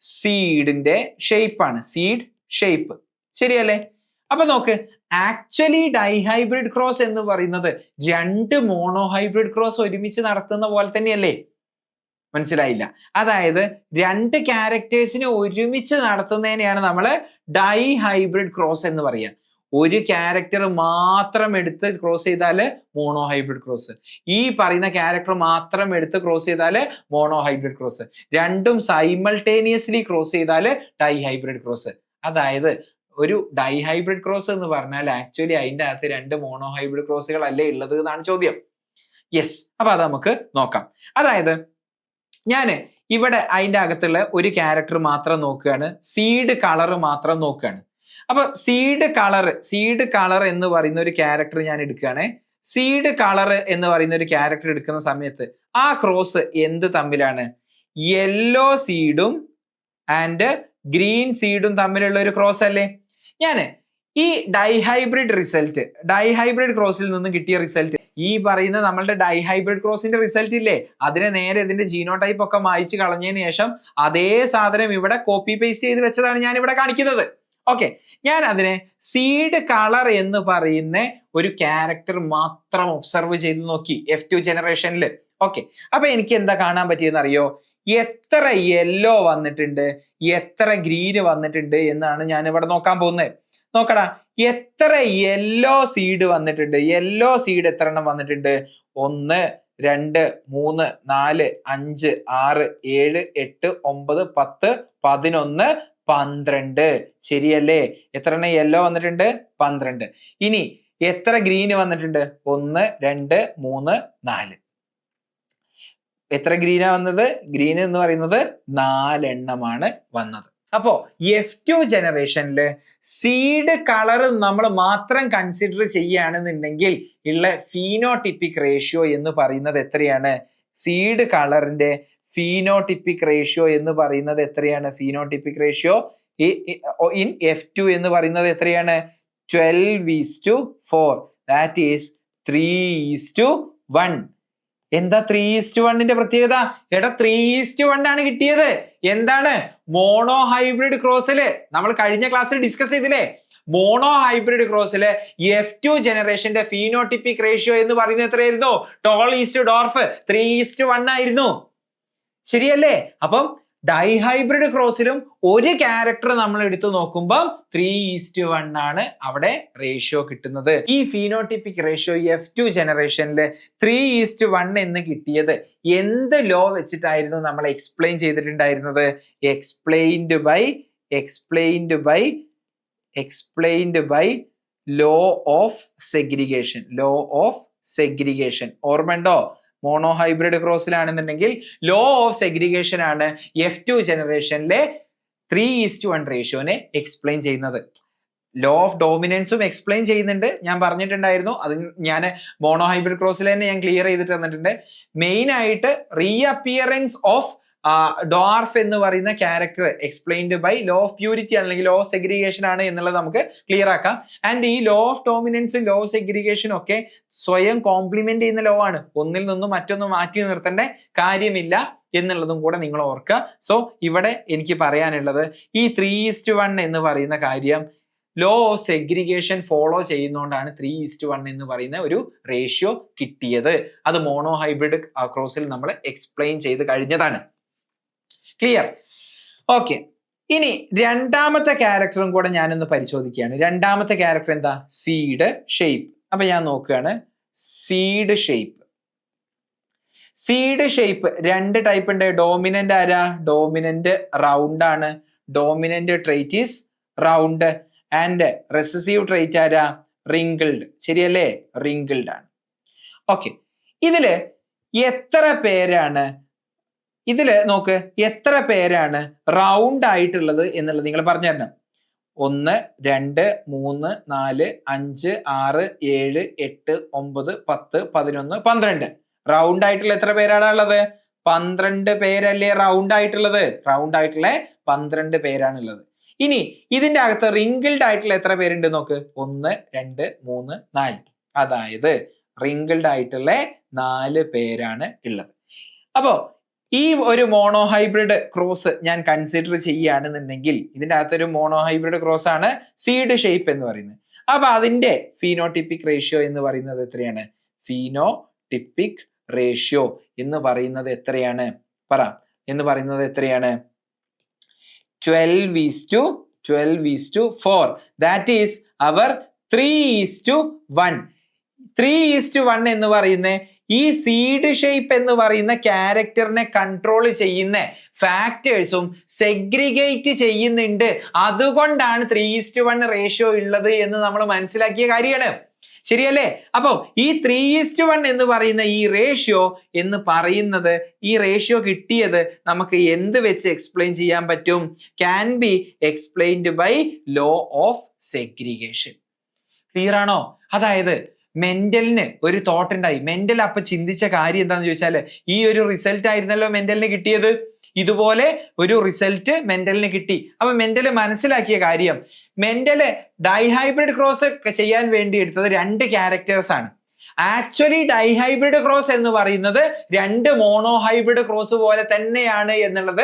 സീഡിന്റെ ഷേപ്പ് ആണ്. സീഡ് ഷേപ്പ്, ശരിയല്ലേ? അപ്പൊ നോക്ക്, ആക്ച്വലി ഡൈഹൈബ്രിഡ് ക്രോസ് എന്ന് പറയുന്നത് 2 മോണോഹൈബ്രിഡ് ക്രോസ് ഒരുമിച്ച് നടത്തുന്ന പോലെ തന്നെയല്ലേ? മനസ്സിലായില്ല? അതായത് 2 ക്യാരക്ടേഴ്സിനെ ഒരുമിച്ച് നടത്തുന്നതിനെയാണ് നമ്മൾ ഡൈഹൈബ്രിഡ് ക്രോസ് എന്ന് പറയുക. ഒരു ക്യാരക്ടർ മാത്രം എടുത്ത് ക്രോസ് ചെയ്താല് മോണോഹൈബ്രിഡ് ക്രോസ്. ഈ പറയുന്ന ക്യാരക്ടർ മാത്രം എടുത്ത് ക്രോസ് ചെയ്താല് മോണോഹൈബ്രിഡ് ക്രോസ്. രണ്ടും സൈമൾട്ടേനിയസ്ലി ക്രോസ് ചെയ്താല് ഡൈഹൈബ്രിഡ് ക്രോസ്. അതായത് ഒരു ഡൈഹൈബ്രിഡ് ക്രോസ് എന്ന് പറഞ്ഞാൽ ആക്ച്വലി അതിൻ്റെ അകത്ത് 2 മോണോഹൈബ്രിഡ് ക്രോസുകൾ അല്ലേ ഉള്ളത് എന്നാണ് ചോദ്യം. യെസ്. അപ്പൊ അത് നമുക്ക് നോക്കാം. അതായത് ഞാന് ഇവിടെ അതിൻ്റെ അകത്തുള്ള ഒരു ക്യാരക്ടർ മാത്രം നോക്കുകയാണ്, സീഡ് കളർ മാത്രം നോക്കുകയാണ്. അപ്പൊ സീഡ് കളർ എന്ന് പറയുന്ന ഒരു ക്യാരക്ടർ ഞാൻ എടുക്കുകയാണ്. സീഡ് കളർ എന്ന് പറയുന്ന ഒരു ക്യാരക്ടർ എടുക്കുന്ന സമയത്ത് ആ ക്രോസ് എന്ത് തമ്മിലാണ്? യെല്ലോ സീഡും ആൻഡ് ഗ്രീൻ സീഡും തമ്മിലുള്ള ഒരു ക്രോസ് അല്ലേ? ഞാന് ഈ ഡൈഹൈബ്രിഡ് ക്രോസിൽ നിന്ന് കിട്ടിയ റിസൾട്ട്, ഈ പറയുന്ന നമ്മളുടെ ഡൈഹൈബ്രിഡ് ക്രോസിന്റെ റിസൾട്ട് ഇല്ലേ, അതിനെ നേരെ ഇതിന്റെ ജീനോടൈപ്പ് ഒക്കെ മായ്ച്ച് കളഞ്ഞതിന് ശേഷം അതേ സാധനം ഇവിടെ കോപ്പി പേസ്റ്റ് ചെയ്ത് വെച്ചതാണ് ഞാൻ ഇവിടെ കാണിക്കുന്നത്. ഓക്കെ, ഞാൻ അതിനെ സീഡ് കളർ എന്ന് പറയുന്ന ഒരു ക്യാരക്ടർ മാത്രം ഒബ്സർവ് ചെയ്ത് നോക്കി F2 ജനറേഷനിൽ. ഓക്കെ, അപ്പൊ എനിക്ക് എന്താ കാണാൻ പറ്റിയെന്ന് അറിയോ? എത്ര യെല്ലോ വന്നിട്ടുണ്ട്, എത്ര ഗ്രീന് വന്നിട്ടുണ്ട് എന്നാണ് ഞാൻ ഇവിടെ നോക്കാൻ പോകുന്നത്. നോക്കടാ, എത്ര യെല്ലോ സീഡ് വന്നിട്ടുണ്ട്? യെല്ലോ സീഡ് എത്ര എണ്ണം വന്നിട്ടുണ്ട്? 1 2 3 4 5 6 7 8 9 10 11 12. ശരിയല്ലേ? എത്ര എണ്ണം യെല്ലോ വന്നിട്ടുണ്ട്? 12. ഇനി എത്ര ഗ്രീന് വന്നിട്ടുണ്ട്? 1 2 3 4. എത്ര ഗ്രീനാ വന്നത്? ഗ്രീൻ എന്ന് പറയുന്നത് 4 എണ്ണമാണ് വന്നത്. അപ്പോ F2 ജനറേഷനില് സീഡ് കളർ നമ്മൾ മാത്രം കൺസിഡർ ചെയ്യുകയാണെന്നുണ്ടെങ്കിൽ ഉള്ള ഫീനോടിപ്പിക് റേഷ്യോ എന്ന് പറയുന്നത് എത്രയാണ്? സീഡ് കളറിന്റെ ഫീനോടിപ്പിക് റേഷ്യോ എന്ന് പറയുന്നത് എത്രയാണ്? ഫീനോടിപ്പിക് റേഷ്യോ ഇൻ F2 എന്ന് പറയുന്നത് എത്രയാണ്? 12:4. That is 3:1. എന്താ 3:1ന്റെ പ്രത്യേകത? എടാ 3:1 ആണ് കിട്ടിയത്. എന്താണ്? മോണോ ഹൈബ്രിഡ് ക്രോസില് നമ്മൾ കഴിഞ്ഞ ക്ലാസ്സിൽ ഡിസ്കസ് ചെയ്തില്ലേ? മോണോ ഹൈബ്രിഡ് ക്രോസില് F2 ജനറേഷന്റെ ഫീനോടിപ്പിക് റേഷ്യോ എന്ന് പറയുന്നത് എത്രയായിരുന്നു? ടോൾ ഈസ്റ്റ് ഡോർഫ് 3:1 ആയിരുന്നു. ശരിയല്ലേ? അപ്പം ഡൈഹൈബ്രിഡ് ക്രോസിലും ഒരു ക്യാരക്ടർ നമ്മൾ എടുത്തു നോക്കുമ്പോൾ 3:1 ആണ് അവിടെ റേഷ്യോ കിട്ടുന്നത്. ഈ ഫീനോടിപ്പിക് റേഷ്യോ F2 ജനറേഷനില് 3:1 എന്ന് കിട്ടിയത് എന്ത് ലോ വെച്ചിട്ടായിരുന്നു നമ്മൾ എക്സ്പ്ലെയിൻ ചെയ്തിട്ടുണ്ടായിരുന്നത്? Explained by law of segregation. ഓർമ്മയുണ്ടോ? മോണോ ഹൈബ്രിഡ് ക്രോസിലാണെന്നുണ്ടെങ്കിൽ ലോ ഓഫ് സെഗ്രിഗേഷൻ ആണ് F2 ജനറേഷനിലെ 3:1 റേഷ്യോനെ എക്സ്പ്ലെയിൻ ചെയ്യുന്നത്. ലോ ഓഫ് ഡോമിനൻസും എക്സ്പ്ലെയിൻ ചെയ്യുന്നുണ്ട്, ഞാൻ പറഞ്ഞിട്ടുണ്ടായിരുന്നു. അത് ഞാൻ മോണോ ഹൈബ്രിഡ് ക്രോസിൽ തന്നെ ഞാൻ ക്ലിയർ ചെയ്തിട്ട് തന്നിട്ടുണ്ട്. മെയിൻ ആയിട്ട് റീഅപ്പിയറൻസ് ഓഫ് ഡോർഫ് എന്ന് പറയുന്ന character explained by law of purity അല്ലെങ്കിൽ ലോ ഓഫ് സെഗ്രിഗേഷൻ ആണ് എന്നുള്ളത് നമുക്ക് ക്ലിയർ ആക്കാം. ആൻഡ് ഈ ലോ ഓഫ് ഡോമിനൻസും ലോ ഓഫ് സെഗ്രിഗേഷനും ഒക്കെ സ്വയം കോംപ്ലിമെന്റ് ചെയ്യുന്ന ലോ ആണ്. ഒന്നിൽ നിന്നും മറ്റൊന്നും മാറ്റി നിർത്തേണ്ട കാര്യമില്ല എന്നുള്ളതും കൂടെ നിങ്ങൾ ഓർക്കുക. സോ ഇവിടെ എനിക്ക് പറയാനുള്ളത് ഈ 3:1 എന്ന് പറയുന്ന കാര്യം ലോ ഓഫ് സെഗ്രിഗേഷൻ ഫോളോ ചെയ്യുന്നതുകൊണ്ടാണ് 3:1 എന്ന് പറയുന്ന ഒരു റേഷ്യോ കിട്ടിയത്. അത് മോണോ ഹൈബ്രിഡ് ക്രോസിൽ നമ്മൾ എക്സ്പ്ലെയിൻ ചെയ്ത് കഴിഞ്ഞതാണ്. ക്ലിയർ? ഓക്കെ. ഇനി രണ്ടാമത്തെ ക്യാരക്ടറും കൂടെ ഞാനൊന്ന് പരിശോധിക്കുകയാണ്. രണ്ടാമത്തെ ക്യാരക്ടർ എന്താ? Seed shape. അപ്പൊ ഞാൻ നോക്കുകയാണ്. സീഡ് ഷേപ്പ് രണ്ട് ടൈപ്പ് ഉണ്ട്. ഡോമിനന്റ് ആരാ? ഡോമിനന്റ് റൗണ്ട് ആണ്. Dominant trait is round. And recessive trait ആരാ? റിങ്കിൾഡ്. ശരിയല്ലേ? റിങ്കിൾഡ് ആണ്. ഓക്കെ. ഇതില് എത്ര പേരാണ് നോക്ക്, എത്ര പേരാണ് റൗണ്ട് ആയിട്ടുള്ളത് എന്നുള്ളത് നിങ്ങൾ പറഞ്ഞു തരണം. 1 2 3 4 5 6 7 8 9 10 11 12. റൗണ്ട് ആയിട്ടുള്ള എത്ര പേരാണ് ഉള്ളത്? 12 പേരല്ലേ റൗണ്ട് ആയിട്ടുള്ളത്? റൗണ്ട് ആയിട്ടുള്ള 12 പേരാണ് ഉള്ളത്. ഇനി ഇതിന്റെ അകത്ത് റിങ്കിൾഡ് ആയിട്ടുള്ള എത്ര പേരുണ്ട് നോക്ക്. 1 2 3 4. അതായത് റിങ്കിൾഡ് ആയിട്ടുള്ള 4 പേരാണ് ഉള്ളത്. അപ്പോ ഈ ഒരു മോണോ ഹൈബ്രിഡ് ക്രോസ് ഞാൻ കൺസിഡർ ചെയ്യുകയാണെന്നുണ്ടെങ്കിൽ ഇതിന്റെ അകത്തൊരു മോണോ ഹൈബ്രിഡ് ക്രോസ് ആണ് സീഡ് ഷേപ്പ് എന്ന് പറയുന്നത്. അപ്പൊ അതിന്റെ ഫീനോടിപ്പിക് റേഷ്യോ എന്ന് പറയുന്നത് എത്രയാണ്? ഫീനോടിപ്പിക് റേഷ്യോ എന്ന് പറയുന്നത് എത്രയാണ്? എന്ന് പറയുന്നത് എത്രയാണ്? 12:4. ദാറ്റ് ഈസ് അവർ 3:1. 3:1 എന്ന് പറയുന്ന ഈ സീഡ് ഷേപ്പ് എന്ന് പറയുന്ന ക്യാരക്ടറിനെ കൺട്രോൾ ചെയ്യുന്ന ഫാക്ടേഴ്സും സെഗ്രിഗേറ്റ് ചെയ്യുന്നുണ്ട്. അതുകൊണ്ടാണ് 3:1 റേഷ്യോ ഉള്ളത് എന്ന് നമ്മൾ മനസ്സിലാക്കിയ കാര്യമാണ്. ശരിയല്ലേ? അപ്പം ഈ 3:1 എന്ന് പറയുന്ന ഈ റേഷ്യോ എന്ന് പറയുന്നത്, ഈ റേഷ്യോ കിട്ടിയത് നമുക്ക് എന്ത് വെച്ച് എക്സ്പ്ലെയിൻ ചെയ്യാൻ പറ്റും? Can be explained by law of segregation. Clear ആണോ? അതായത് മെന്റലിന് ഒരു തോട്ട് ഉണ്ടായി. മെന്റൽ അപ്പൊ ചിന്തിച്ച കാര്യം എന്താണെന്ന് ചോദിച്ചാല്, ഈ ഒരു റിസൾട്ട് ആയിരുന്നല്ലോ മെന്റലിന് കിട്ടിയത്. ഇതുപോലെ ഒരു റിസൾട്ട് മെന്റലിന് കിട്ടി. അപ്പൊ മെന്റല് മനസ്സിലാക്കിയ കാര്യം, മെന്റല് ഡൈഹൈബ്രിഡ് ക്രോസ് ചെയ്യാൻ വേണ്ടി എടുത്തത് 2 ക്യാരക്ടേഴ്സ് ആണ്. ആക്ച്വലി ഡൈഹൈബ്രിഡ് ക്രോസ് എന്ന് പറയുന്നത് 2 മോണോ ഹൈബ്രിഡ് ക്രോസ് പോലെ തന്നെയാണ് എന്നുള്ളത്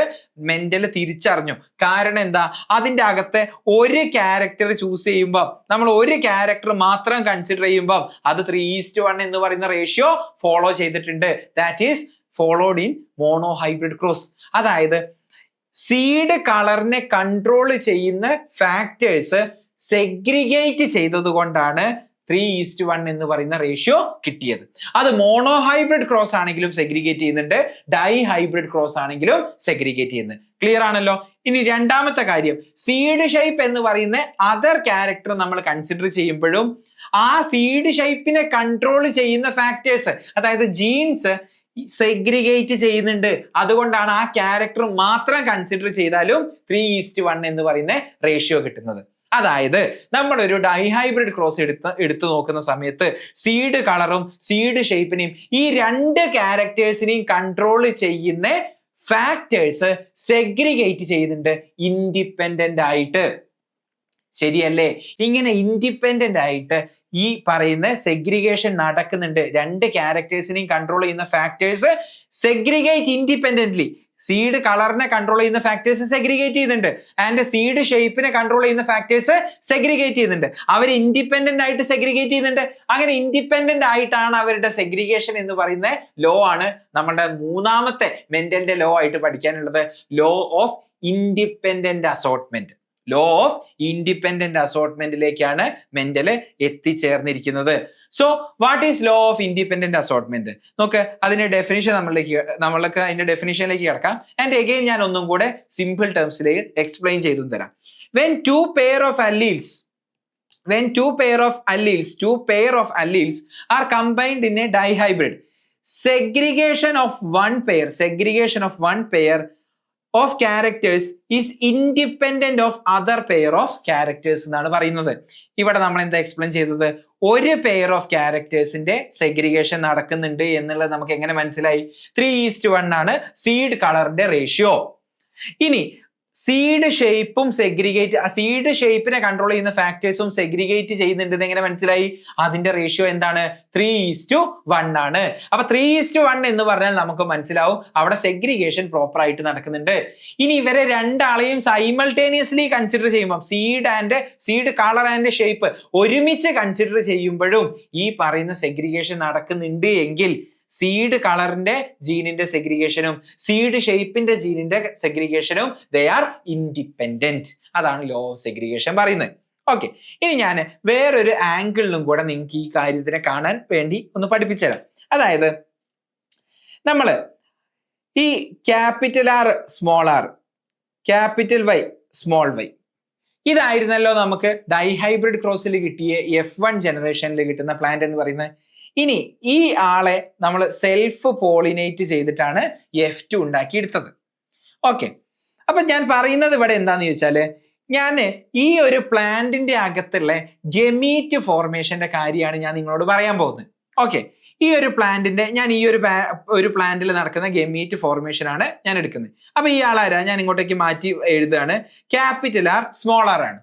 മെന്റല് തിരിച്ചറിഞ്ഞു. കാരണം എന്താ? അതിന്റെ അകത്തെ ഒരു ക്യാരക്ടർ ചൂസ് ചെയ്യുമ്പോൾ, നമ്മൾ ഒരു ക്യാരക്ടർ മാത്രം കൺസിഡർ ചെയ്യുമ്പോൾ അത് 3:1 എന്ന് പറയുന്ന റേഷ്യോ ഫോളോ ചെയ്തിട്ടുണ്ട്. That is followed in monohybrid cross. അതായത് സീഡ് കളറിനെ കൺട്രോൾ ചെയ്യുന്ന ഫാക്ടേഴ്സ് സെഗ്രിഗേറ്റ് ചെയ്തത് കൊണ്ടാണ് 3:1 എന്ന് പറയുന്ന റേഷ്യോ കിട്ടിയത്. അത് മോണോഹൈബ്രിഡ് ക്രോസ് ആണെങ്കിലും സെഗ്രിഗേറ്റ് ചെയ്യുന്നുണ്ട്, ഡൈ ഹൈബ്രിഡ് ക്രോസ് ആണെങ്കിലും സെഗ്രിഗേറ്റ് ചെയ്യുന്നുണ്ട്. ക്ലിയർ ആണല്ലോ. ഇനി രണ്ടാമത്തെ കാര്യം, സീഡ് ഷേപ്പ് എന്ന് പറയുന്ന അതർ ക്യാരക്ടർ നമ്മൾ കൺസിഡർ ചെയ്യുമ്പോഴും ആ സീഡ് ഷേപ്പിനെ കൺട്രോൾ ചെയ്യുന്ന ഫാക്ടേഴ്സ്, അതായത് ജീൻസ് സെഗ്രിഗേറ്റ് ചെയ്യുന്നുണ്ട്. അതുകൊണ്ടാണ് ആ ക്യാരക്ടർ മാത്രം കൺസിഡർ ചെയ്താലും 3:1 എന്ന് പറയുന്ന റേഷ്യോ കിട്ടുന്നത്. അതായത് നമ്മൾ ഒരു ഡൈഹൈബ്രിഡ് ക്രോസ് എടുത്തു നോക്കുന്ന സമയത്ത് സീഡ് കളറും സീഡ് ഷേപ്പിനെയും ഈ രണ്ട് ക്യാരക്ടേഴ്സിനെയും കൺട്രോൾ ചെയ്യുന്ന ഫാക്ടേഴ്സ് സെഗ്രിഗേറ്റ് ചെയ്യുന്നുണ്ട് ഇൻഡിപെൻഡന്റ് ആയിട്ട്. ശരിയല്ലേ? ഇങ്ങനെ ഇൻഡിപെൻഡന്റ് ആയിട്ട് ഈ പറയുന്ന സെഗ്രിഗേഷൻ നടക്കുന്നുണ്ട്. രണ്ട് ക്യാരക്ടേഴ്സിനെയും കൺട്രോൾ ചെയ്യുന്ന ഫാക്ടേഴ്സ് സെഗ്രിഗേറ്റ് ഇൻഡിപെൻഡന്റ്ലി. സീഡ് കളറിനെ കൺട്രോൾ ചെയ്യുന്ന ഫാക്ടേഴ്സ് സെഗ്രിഗേറ്റ് ചെയ്യുന്നുണ്ട്, ആൻഡ് സീഡ് ഷേപ്പിനെ കൺട്രോൾ ചെയ്യുന്ന ഫാക്ടേഴ്സ് സെഗ്രിഗേറ്റ് ചെയ്യുന്നുണ്ട്. അവർ ഇൻഡിപെൻഡന്റ് ആയിട്ട് സെഗ്രിഗേറ്റ് ചെയ്യുന്നുണ്ട്. അങ്ങനെ ഇൻഡിപെൻഡന്റ് ആയിട്ടാണ് അവരുടെ സെഗ്രിഗേഷൻ എന്ന് പറയുന്ന ലോ ആണ് നമ്മുടെ മൂന്നാമത്തെ മെന്റലിന്റെ ലോ ആയിട്ട് പഠിക്കാനുള്ളത്, law of independent assortment. Law of independent അസോർട്ട്മെന്റിലേക്കാണ് മെന്റൽ എത്തിച്ചേർന്നിരിക്കുന്നത്. So what is law of independent assortment? നോക്ക്, അതിന്റെ ഡെഫിനിഷൻ നമ്മൾക്ക് അതിന്റെ ഡെഫിനിഷനിലേക്ക് കിടക്കാം. ആൻഡ് അഗെയിൻ ഞാൻ ഒന്നും കൂടെ സിമ്പിൾ ടേംസിലേക്ക് എക്സ്പ്ലെയിൻ ചെയ്തു തരാം. When two pair of alleles are combined in a dihybrid, segregation of one pair of characters is independent of other pair of characters എന്നാണ് പറയുന്നത്. ഇവിടെ നമ്മൾ എന്താ എക്സ്പ്ലെയിൻ ചെയ്തത്? ഒരു പെയർ ഓഫ് ക്യാരക്ടേഴ്സിന്റെ സെഗ്രിഗേഷൻ നടക്കുന്നുണ്ട് എന്നുള്ളത് നമുക്ക് എങ്ങനെ മനസ്സിലായി? 3:1 ആണ് സീഡ് കളറിന്റെ റേഷ്യോ. ഇനി സീഡ് ഷേപ്പും സീഡ് ഷേപ്പിനെ കൺട്രോൾ ചെയ്യുന്ന ഫാക്ടേഴ്സും സെഗ്രിഗേറ്റ് ചെയ്യുന്നുണ്ടെന്ന് എങ്ങനെ മനസ്സിലായി? അതിന്റെ റേഷ്യോ എന്താണ്? 3:1 ആണ്. അപ്പൊ 3:1 എന്ന് പറഞ്ഞാൽ നമുക്ക് മനസ്സിലാവും അവിടെ സെഗ്രിഗേഷൻ പ്രോപ്പർ ആയിട്ട് നടക്കുന്നുണ്ട്. ഇനി ഇവരെ രണ്ടാളെയും സൈമൾട്ടേനിയസ്ലി കൺസിഡർ ചെയ്യുമ്പോൾ സീഡ് കളർ ആൻഡ് ഷേപ്പ് ഒരുമിച്ച് കൺസിഡർ ചെയ്യുമ്പോഴും ഈ പറയുന്ന സെഗ്രിഗേഷൻ നടക്കുന്നുണ്ട് എങ്കിൽ സീഡ് കളറിന്റെ ജീനിന്റെ സെഗ്രിഗേഷനും സീഡ് ഷേപ്പിന്റെ ജീനിന്റെ സെഗ്രിഗേഷനും ദേ ആർ ഇൻഡിപെൻഡന്റ്. അതാണ് ലോ ഓഫ് സെഗ്രിഗേഷൻ പറയുന്നത്. ഓക്കെ, ഇനി ഞാൻ വേറൊരു ആംഗിളിലും കൂടെ നിങ്ങൾക്ക് ഈ കാര്യത്തിനെ കാണാൻ വേണ്ടി ഒന്ന് പഠിപ്പിച്ചുതരാം. അതായത് നമ്മള് ഈ capital R small R, capital Y small Y, ഇതായിരുന്നല്ലോ നമുക്ക് ഡൈഹൈബ്രിഡ് ക്രോസിൽ കിട്ടിയ F1 ജനറേഷനിൽ കിട്ടുന്ന പ്ലാന്റ് എന്ന് പറയുന്നത്. ഇനി ഈ ആളെ നമ്മൾ സെൽഫ് പോളിനേറ്റ് ചെയ്തിട്ടാണ് F2 ഉണ്ടാക്കിയെടുത്തത്. ഓക്കെ, അപ്പൊ ഞാൻ പറയുന്നത് ഇവിടെ എന്താന്ന് ചോദിച്ചാല്, ഞാൻ ഈ ഒരു പ്ലാന്റിന്റെ അകത്തുള്ള ഗമീറ്റ് ഫോർമേഷന്റെ കാര്യമാണ് ഞാൻ നിങ്ങളോട് പറയാൻ പോകുന്നത്. ഓക്കെ, ഈ ഒരു പ്ലാന്റിന്റെ ഞാൻ ഈ ഒരു പ്ലാന്റിൽ നടക്കുന്ന ഗമീറ്റ് ഫോർമേഷൻ ആണ് ഞാൻ എടുക്കുന്നത്. അപ്പൊ ഈ ആളാരാ? ഞാൻ ഇങ്ങോട്ടേക്ക് മാറ്റി എഴുതുകയാണ്. ക്യാപിറ്റൽ ആർ സ്മോൾ ആർ ആണ്.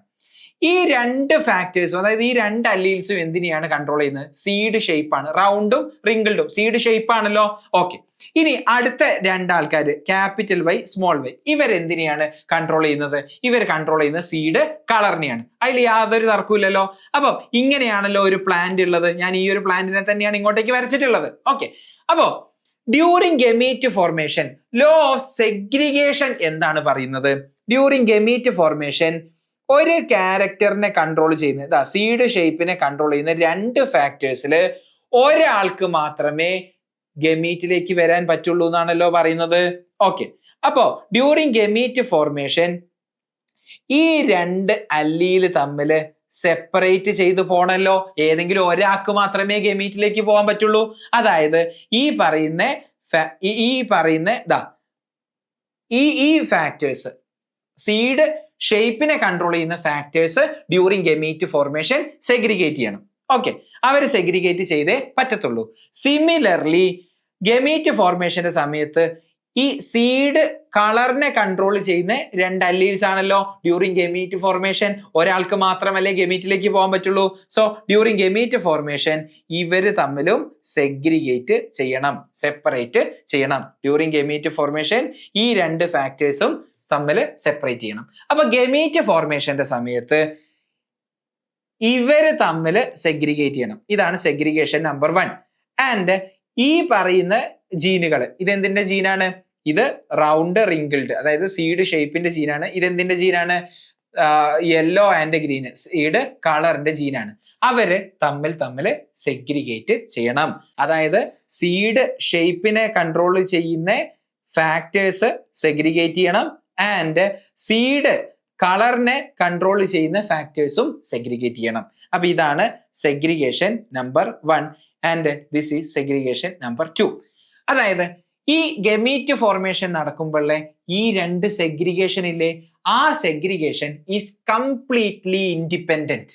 ഈ രണ്ട് ഫാക്ടേഴ്സും, അതായത് ഈ രണ്ട് അല്ലീൽസും എന്തിനെയാണ് കൺട്രോൾ ചെയ്യുന്നത്? സീഡ് ഷേപ്പ് ആണ്. റൗണ്ടും റിങ്കിൾഡും സീഡ് ഷേപ്പ് ആണല്ലോ. ഓക്കെ, ഇനി അടുത്ത രണ്ടാൾക്കാർ ക്യാപിറ്റൽ വൈ സ്മോൾ വൈ, ഇവരെന്തിനെയാണ് കൺട്രോൾ ചെയ്യുന്നത്? ഇവർ കൺട്രോൾ ചെയ്യുന്നത് സീഡ് കളറിനെയാണ്. അതിൽ യാതൊരു തർക്കമില്ലല്ലോ. അപ്പം ഇങ്ങനെയാണല്ലോ ഒരു പ്ലാന്റ് ഉള്ളത്. ഞാൻ ഈ ഒരു പ്ലാന്റിനെ തന്നെയാണ് ഇങ്ങോട്ടേക്ക് വരച്ചിട്ടുള്ളത്. ഓക്കെ, അപ്പോ during gamete formation law of segregation എന്താണ് പറയുന്നത്? ഡ്യൂറിങ് ഗമീറ്റ് ഫോർമേഷൻ ഒരു ക്യാരക്ടറിനെ കൺട്രോൾ ചെയ്യുന്ന സീഡ് ഷേപ്പിനെ കൺട്രോൾ ചെയ്യുന്ന രണ്ട് ഫാക്ടേഴ്സിൽ ഒരാൾക്ക് മാത്രമേ ഗമീറ്റിലേക്ക് വരാൻ പറ്റുള്ളൂ എന്നാണല്ലോ പറയുന്നത്. ഓക്കെ, അപ്പോ ഡ്യൂറിങ് ഗമീറ്റ് ഫോർമേഷൻ ഈ രണ്ട് അല്ലീല് തമ്മിൽ സെപ്പറേറ്റ് ചെയ്ത് പോണല്ലോ. ഏതെങ്കിലും ഒരാൾക്ക് മാത്രമേ ഗമീറ്റിലേക്ക് പോകാൻ പറ്റുള്ളൂ. അതായത് ഈ ഫാക്ടേഴ്സ് സീഡ് ഷേപ്പിനെ കൺട്രോൾ ചെയ്യുന്ന factors during gamete formation segregate ചെയ്യണം. ഓക്കെ, അവർ സെഗ്രിഗേറ്റ് ചെയ്തേ പറ്റത്തുള്ളൂ. സിമിലർലി ഗമീറ്റ് ഫോർമേഷന്റെ സമയത്ത് ഈ സീഡ് കളറിനെ കൺട്രോൾ ചെയ്യുന്ന രണ്ട് അല്ലീൽസ് ആണല്ലോ ഡ്യൂറിങ് ഗമീറ്റ് ഫോർമേഷൻ. ഒരാൾക്ക് മാത്രമല്ലേ ഗമീറ്റിലേക്ക് പോകാൻ പറ്റുള്ളൂ. സോ ഡ്യൂറിങ് ഗമീറ്റ് ഫോർമേഷൻ ഇവര് തമ്മിലും സെഗ്രിഗേറ്റ് ചെയ്യണം, സെപ്പറേറ്റ് ചെയ്യണം. ഡ്യൂറിങ് ഗമീറ്റ് ഫോർമേഷൻ ഈ രണ്ട് ഫാക്ടേഴ്സും തമ്മിൽ സെപ്പറേറ്റ് ചെയ്യണം. അപ്പൊ ഗമീറ്റ് ഫോർമേഷന്റെ സമയത്ത് ഇവര് തമ്മിൽ സെഗ്രിഗേറ്റ് ചെയ്യണം. ഇതാണ് സെഗ്രിഗേഷൻ നമ്പർ 1. ആൻഡ് ഈ പറയുന്ന ജീനുകൾ. ഇതെന്തിന്റെ ജീനാണ്? ഇത് റൗണ്ട് റിങ്കിൾഡ്, അതായത് സീഡ് ഷേപ്പിന്റെ ജീനാണ്. ഇതെന്തിന്റെ ജീനാണ്? യെല്ലോ ആൻഡ് ഗ്രീൻ, സീഡ് കളറിന്റെ ജീനാണ്. അവര് തമ്മിൽ സെഗ്രിഗേറ്റ് ചെയ്യണം. അതായത് സീഡ് ഷേപ്പിനെ കൺട്രോൾ ചെയ്യുന്ന ഫാക്ടേഴ്സ് സെഗ്രിഗേറ്റ് ചെയ്യണം ആൻഡ് സീഡ് കളറിനെ കൺട്രോൾ ചെയ്യുന്ന ഫാക്ടേഴ്സും സെഗ്രിഗേറ്റ് ചെയ്യണം. അപ്പൊ ഇതാണ് segregation number 1 and this is segregation number 2. അതായത് ഈ ഗമീറ്റ് ഫോർമേഷൻ നടക്കുമ്പോഴേ ഈ രണ്ട് സെഗ്രിഗേഷൻ ഇല്ലേ, ആ സെഗ്രിഗേഷൻ ഈസ് കംപ്ലീറ്റ്ലി ഇൻഡിപെൻഡന്റ്.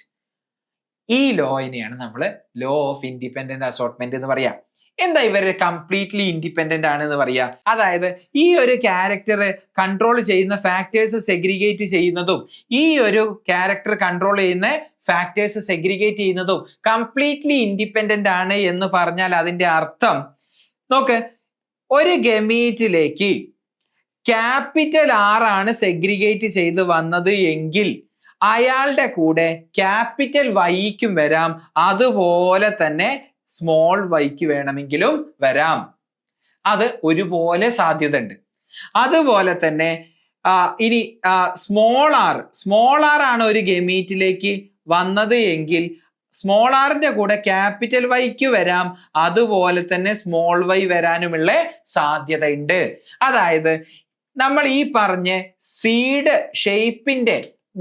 ഈ ലോയിനെയാണ് നമ്മൾ ലോ ഓഫ് ഇൻഡിപെൻഡന്റ് അസോർട്ട്മെന്റ് എന്ന് പറയാം. എന്താ ഇവര് കംപ്ലീറ്റ്ലി ഇൻഡിപെൻഡന്റ് ആണെന്ന് പറയാ? അതായത് ഈ ഒരു ക്യാരക്ടർ കൺട്രോൾ ചെയ്യുന്ന ഫാക്ടേഴ്സ് സെഗ്രിഗേറ്റ് ചെയ്യുന്നതും ഈ ഒരു ക്യാരക്ടർ കൺട്രോൾ ചെയ്യുന്ന ഫാക്ടേഴ്സ് സെഗ്രിഗേറ്റ് ചെയ്യുന്നതും കംപ്ലീറ്റ്ലി ഇൻഡിപെൻഡന്റ് ആണ് എന്ന് പറഞ്ഞാൽ അതിന്റെ അർത്ഥം നോക്ക്, ഒരു ഗമീറ്റിലേക്ക് ക്യാപിറ്റൽ R ആണ് സെഗ്രിഗേറ്റ് ചെയ്ത് വന്നത് എങ്കിൽ അയാളുടെ കൂടെ ക്യാപിറ്റൽ Yക്കും വരാം, അതുപോലെ തന്നെ സ്മോൾ വൈക്ക് വേണമെങ്കിലും വരാം. അത് ഒരുപോലെ സാധ്യത ഉണ്ട്. അതുപോലെ തന്നെ ഇനി സ്മോൾ ആർ ആണ് ഒരു ഗമീറ്റിലേക്ക് വന്നത് എങ്കിൽ സ്മോൾ ആറിന്റെ കൂടെ ക്യാപിറ്റൽ വൈക്ക് വരാം, അതുപോലെ തന്നെ സ്മോൾ വൈ വരാനുമുള്ള സാധ്യത ഉണ്ട്. അതായത് നമ്മൾ ഈ പറഞ്ഞ സീഡ് ഷേപ്പിന്റെ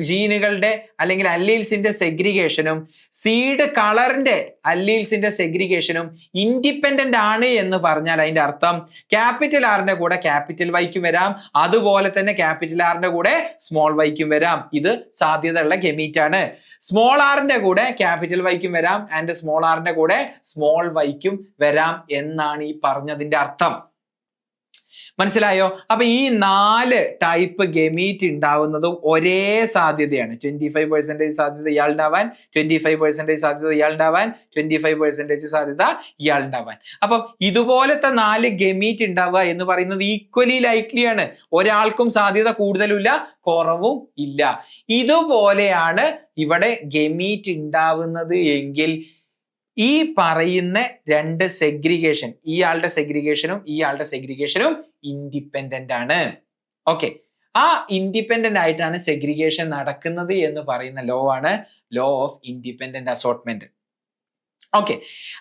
ജീനുകളുടെ അല്ലെങ്കിൽ അല്ലീൽസിന്റെ സെഗ്രിഗേഷനും സീഡ് കളറിന്റെ അല്ലീൽസിന്റെ സെഗ്രിഗേഷനും ഇൻഡിപെൻഡന്റ് ആണ് എന്ന് പറഞ്ഞാൽ അതിന്റെ അർത്ഥം ക്യാപിറ്റൽ ആറിന്റെ കൂടെ ക്യാപിറ്റൽ വൈക്കും വരാം, അതുപോലെ തന്നെ ക്യാപിറ്റൽ ആറിന്റെ കൂടെ സ്മോൾ വൈക്കും വരാം. ഇത് സാധ്യതയുള്ള ഗമീറ്റ് ആണ്. സ്മോൾ ആറിന്റെ കൂടെ ക്യാപിറ്റൽ വൈക്കും വരാം ആൻഡ് സ്മോൾ ആറിന്റെ കൂടെ സ്മോൾ വൈക്കും വരാം എന്നാണ് ഈ പറഞ്ഞതിന്റെ അർത്ഥം. മനസ്സിലായോ? അപ്പൊ ഈ 4 ടൈപ്പ് ഗമീറ്റ് ഉണ്ടാവുന്നതും ഒരേ സാധ്യതയാണ്. 25% സാധ്യത ഇയാളുണ്ടാവാൻ, 25% സാധ്യത ഇയാളുണ്ടാവാൻ, 25% സാധ്യത ഇയാളുണ്ടാവാൻ. അപ്പം ഇതുപോലത്തെ 4 ഗമീറ്റ് ഉണ്ടാവുക എന്ന് പറയുന്നത് ഈക്വലി ലൈക്ലി ആണ്. ഒരാൾക്കും സാധ്യത കൂടുതലുമില്ല കുറവും ഇല്ല. ഇതുപോലെയാണ് ഇവിടെ ഗമീറ്റ് ഉണ്ടാവുന്നത് എങ്കിൽ ഈ പറയുന്ന രണ്ട് സെഗ്രിഗേഷൻ, ഇയാളുടെ സെഗ്രിഗേഷനും ഇൻഡിപെൻഡന്റ് ആണ്. ഓക്കെ, ആ ഇൻഡിപെൻഡന്റ് ആയിട്ടാണ് സെഗ്രിഗേഷൻ നടക്കുന്നത് എന്ന് പറയുന്ന ലോ ആണ് law of independent assortment. Okay,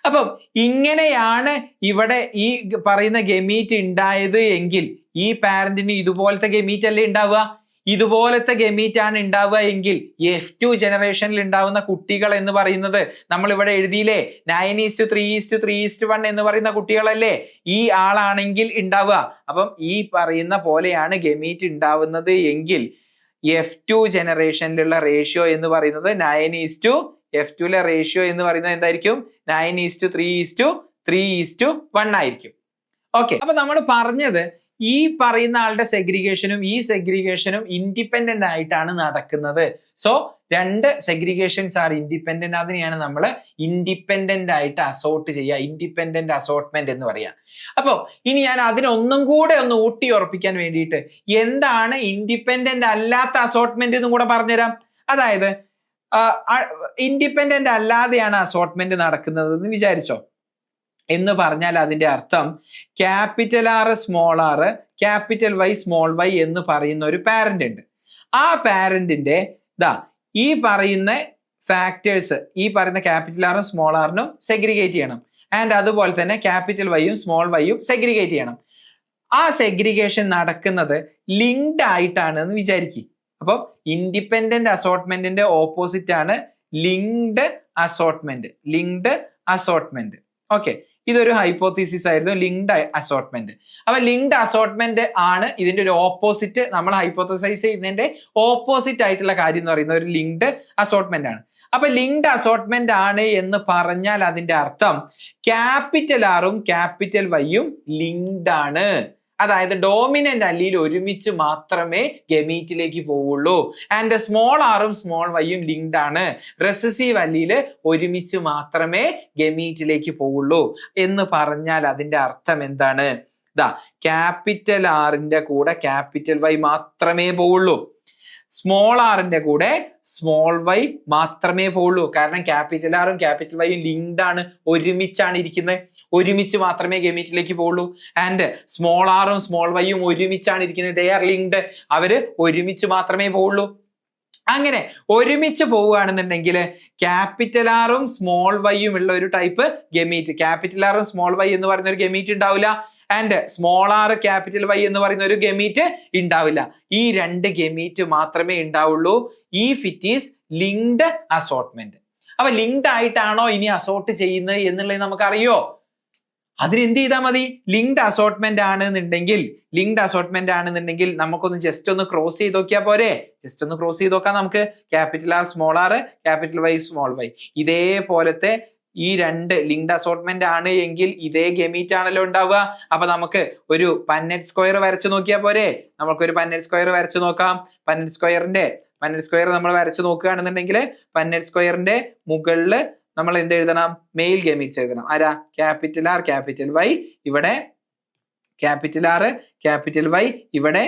അപ്പം ഇങ്ങനെയാണ് ഇവിടെ ഈ പറയുന്ന ഗമീറ്റ് ഉണ്ടായത് എങ്കിൽ ഈ പാരന്റിന് ഇതുപോലത്തെ ഗമീറ്റ് അല്ലേ ഉണ്ടാവുക? ഇതുപോലത്തെ ഗമീറ്റ് ആണ് ഉണ്ടാവുക എങ്കിൽ F2 ജനറേഷനിൽ ഉണ്ടാവുന്ന കുട്ടികൾ എന്ന് പറയുന്നത് നമ്മൾ ഇവിടെ എഴുതിയില്ലേ, 9:3:3:1 എന്ന് പറയുന്ന കുട്ടികളല്ലേ ഈ ആളാണെങ്കിൽ ഉണ്ടാവുക. അപ്പം ഈ പറയുന്ന പോലെയാണ് ഗമീറ്റ് ഉണ്ടാവുന്നത് എങ്കിൽ F2 ജനറേഷനിലുള്ള റേഷ്യോ എന്ന് പറയുന്നത് 9:F2ലെ റേഷ്യോ എന്ന് പറയുന്നത് എന്തായിരിക്കും? 9:3:3:1 ആയിരിക്കും. ഓക്കെ, അപ്പൊ നമ്മൾ പറഞ്ഞത് ഈ പറയുന്ന ആളുടെ സെഗ്രിഗേഷനും ഈ സെഗ്രിഗേഷനും ഇൻഡിപെൻഡന്റ് ആയിട്ടാണ് നടക്കുന്നത്. സോ രണ്ട് സെഗ്രിഗേഷൻസ് ആർ ഇൻഡിപെൻഡന്റ്. അതിനെയാണ് നമ്മൾ ഇൻഡിപെൻഡന്റ് ആയിട്ട് അസോർട്ട് ചെയ്യുക, ഇൻഡിപെൻഡന്റ് അസോർട്ട്മെന്റ് എന്ന് പറയാം. അപ്പോൾ ഇനി ഞാൻ അതിനൊന്നും കൂടെ ഒന്ന് ഊട്ടി ഉറപ്പിക്കാൻ വേണ്ടിയിട്ട് എന്താണ് ഇൻഡിപെൻഡന്റ് അല്ലാത്ത അസോർട്ട്മെന്റ് എന്നും കൂടെ പറഞ്ഞുതരാം. അതായത് ഇൻഡിപെൻഡന്റ് അല്ലാതെയാണ് അസോർട്ട്മെന്റ് നടക്കുന്നത് എന്ന് വിചാരിച്ചോ. എന്ന് പറഞ്ഞാൽ അതിന്റെ അർത്ഥം capital R small r capital Y small y എന്ന് പറയുന്ന ഒരു പാരന്റ് ഉണ്ട്. ആ പാരന്റിന്റെ ഈ പറയുന്ന ഫാക്ടേഴ്സ്, ഈ പറയുന്ന ക്യാപിറ്റൽ R സ്മോൾ rനും സെഗ്രിഗേറ്റ് ചെയ്യണം ആൻഡ് അതുപോലെ തന്നെ ക്യാപിറ്റൽ Yയും സ്മോൾ yയും സെഗ്രിഗേറ്റ് ചെയ്യണം. ആ സെഗ്രിഗേഷൻ നടക്കുന്നത് ലിങ്ക്ഡ് ആയിട്ടാണ് എന്ന് വിചാരിക്കുക. അപ്പം ഇൻഡിപെൻഡന്റ് അസോർട്ട്മെന്റിന്റെ ഓപ്പോസിറ്റ് ആണ് ലിങ്ക്ഡ് അസോർട്ട്മെന്റ്. ഓക്കെ, ഇതൊരു ഹൈപ്പോത്തീസിസ് ആയിരുന്നു, ലിങ്ക്ഡ് അസോർട്ട്മെന്റ്. അപ്പൊ ലിങ്ക്ഡ് അസോർട്ട്മെന്റ് ആണ് ഇതിന്റെ ഒരു ഓപ്പോസിറ്റ്. നമ്മൾ ഹൈപ്പോത്തസൈസ് ചെയ്യുന്നതിന്റെ ഓപ്പോസിറ്റ് ആയിട്ടുള്ള കാര്യം എന്ന് പറയുന്നത് ഒരു ലിങ്ക്ഡ് അസോർട്ട്മെന്റ് ആണ്. അപ്പൊ ലിങ്ക്ഡ് അസോർട്ട്മെന്റ് ആണ് എന്ന് പറഞ്ഞാൽ അതിന്റെ അർത്ഥം ക്യാപിറ്റൽ ആറും ക്യാപിറ്റൽ വൈയും ലിങ്ക്ഡ് ആണ്. അതായത് ഡോമിനന്റ് അല്ലീൽ ഒരുമിച്ച് മാത്രമേ ഗമീറ്റിലേക്ക് പോവുള്ളൂ. ആൻഡ് സ്മോൾ ആറും സ്മോൾ വൈയും ലിങ്ക്ഡ് ആണ്. റെസസീവ് അല്ലീൽ ഒരുമിച്ച് മാത്രമേ ഗമീറ്റിലേക്ക് പോവുള്ളൂ എന്ന് പറഞ്ഞാൽ അതിന്റെ അർത്ഥം എന്താണ്? ക്യാപിറ്റൽ ആറിന്റെ കൂടെ ക്യാപിറ്റൽ വൈ മാത്രമേ പോവുള്ളൂ. സ്മോൾ ആറിന്റെ കൂടെ സ്മോൾ വൈ മാത്രമേ പോവുള്ളൂ. കാരണം ക്യാപിറ്റൽ ആറും ക്യാപിറ്റൽ വൈയും ലിങ്ക്ഡ് ആണ്, ഒരുമിച്ചാണ് ഇരിക്കുന്നത്, ഒരുമിച്ച് മാത്രമേ ഗമീറ്റിലേക്ക് പോവുള്ളൂ. ആൻഡ് സ്മോൾ ആറും സ്മോൾ വൈയും ഒരുമിച്ചാണ് ഇരിക്കുന്നത്, ദേ ആർ ലിങ്ക്ഡ്, അവര് ഒരുമിച്ച് മാത്രമേ പോവുള്ളൂ. അങ്ങനെ ഒരുമിച്ച് പോവുകയാണെന്നുണ്ടെങ്കിൽ ക്യാപിറ്റൽ ആറും സ്മോൾ വൈയും ഉള്ള ഒരു ടൈപ്പ് ഗമീറ്റ്, ക്യാപിറ്റൽ ആറും സ്മോൾ വൈ എന്ന് പറയുന്ന ഒരു ഗമീറ്റ് ഉണ്ടാവില്ല. And small R capital Y എന്ന് പറയുന്ന ഒരു ഗമീറ്റ് ഉണ്ടാവില്ല. ഈ രണ്ട് ഗമീറ്റ് മാത്രമേ ഉണ്ടാവുള്ളൂ if it is linked assortment. അപ്പൊ ലിങ്ക്ഡ് ആയിട്ടാണോ ഇനി അസോർട്ട് ചെയ്യുന്നത് എന്നുള്ളത് നമുക്കറിയോ? അതിന് എന്ത് ചെയ്താൽ മതി? ലിങ്ക്ഡ് അസോർട്ട്മെന്റ് ആണെന്നുണ്ടെങ്കിൽ നമുക്കൊന്ന് ജസ്റ്റ് ഒന്ന് ക്രോസ് ചെയ്ത് നോക്കിയാൽ പോരെ? ജസ്റ്റ് ഒന്ന് ക്രോസ് ചെയ്ത് നോക്കാം നമുക്ക്. Capital R small R, capital Y small Y, ഇതേപോലത്തെ ഈ രണ്ട് ലിങ്ക്ഡ് അസോർട്ട്മെന്റ് ആണ് എങ്കിൽ ഇതേ ഗമീറ്റ് ആണല്ലോ ഉണ്ടാവുക. അപ്പൊ നമുക്ക് ഒരു പന്നെറ്റ് സ്ക്വയർ വരച്ചു നോക്കിയാൽ പോരെ? നമുക്കൊരു പന്നെറ്റ് സ്ക്വയർ വരച്ചു നോക്കാം. പന്നെറ്റ് സ്ക്വയർ നമ്മൾ വരച്ചു നോക്കുകയാണെന്നുണ്ടെങ്കിൽ പന്നെറ്റ് സ്ക്വയറിന്റെ മുകളിൽ നമ്മൾ എന്ത് എഴുതണം? മെയിൽ ഗമീറ്റ്സ് എഴുതണം. ആരാ? ക്യാപിറ്റൽ ആർ ക്യാപിറ്റൽ വൈ, ഇവിടെ ക്യാപിറ്റൽ ആർ ക്യാപിറ്റൽ വൈ, ഇവിടെ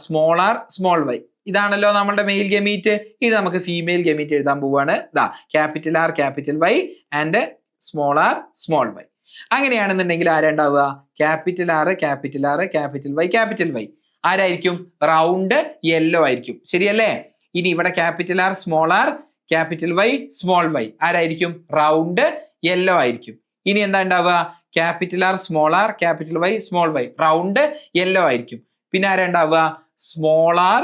സ്മോൾ ആർ സ്മോൾ വൈ. ഇതാണല്ലോ നമ്മളുടെ മെയിൽ ഗമീറ്റ്. ഇനി നമുക്ക് ഫീമെയിൽ ഗമീറ്റ് എഴുതാൻ പോവാണ്. ദാ capital R capital Y and small R small Y. അങ്ങനെയാണെന്നുണ്ടെങ്കിൽ ആരാ ഉണ്ടാവുക? Capital R capital R capital Y ആരായിരിക്കും? റൗണ്ട് യെല്ലോ ആയിരിക്കും. ശരിയല്ലേ? ഇനി ഇവിടെ capital R small R capital Y small Y ആരായിരിക്കും? റൗണ്ട് യെല്ലോ ആയിരിക്കും. ഇനി എന്താ ഉണ്ടാവുക? Capital R small R capital Y small Y round yellow ആയിരിക്കും. പിന്നെ ആരാ ഉണ്ടാവുക? Small R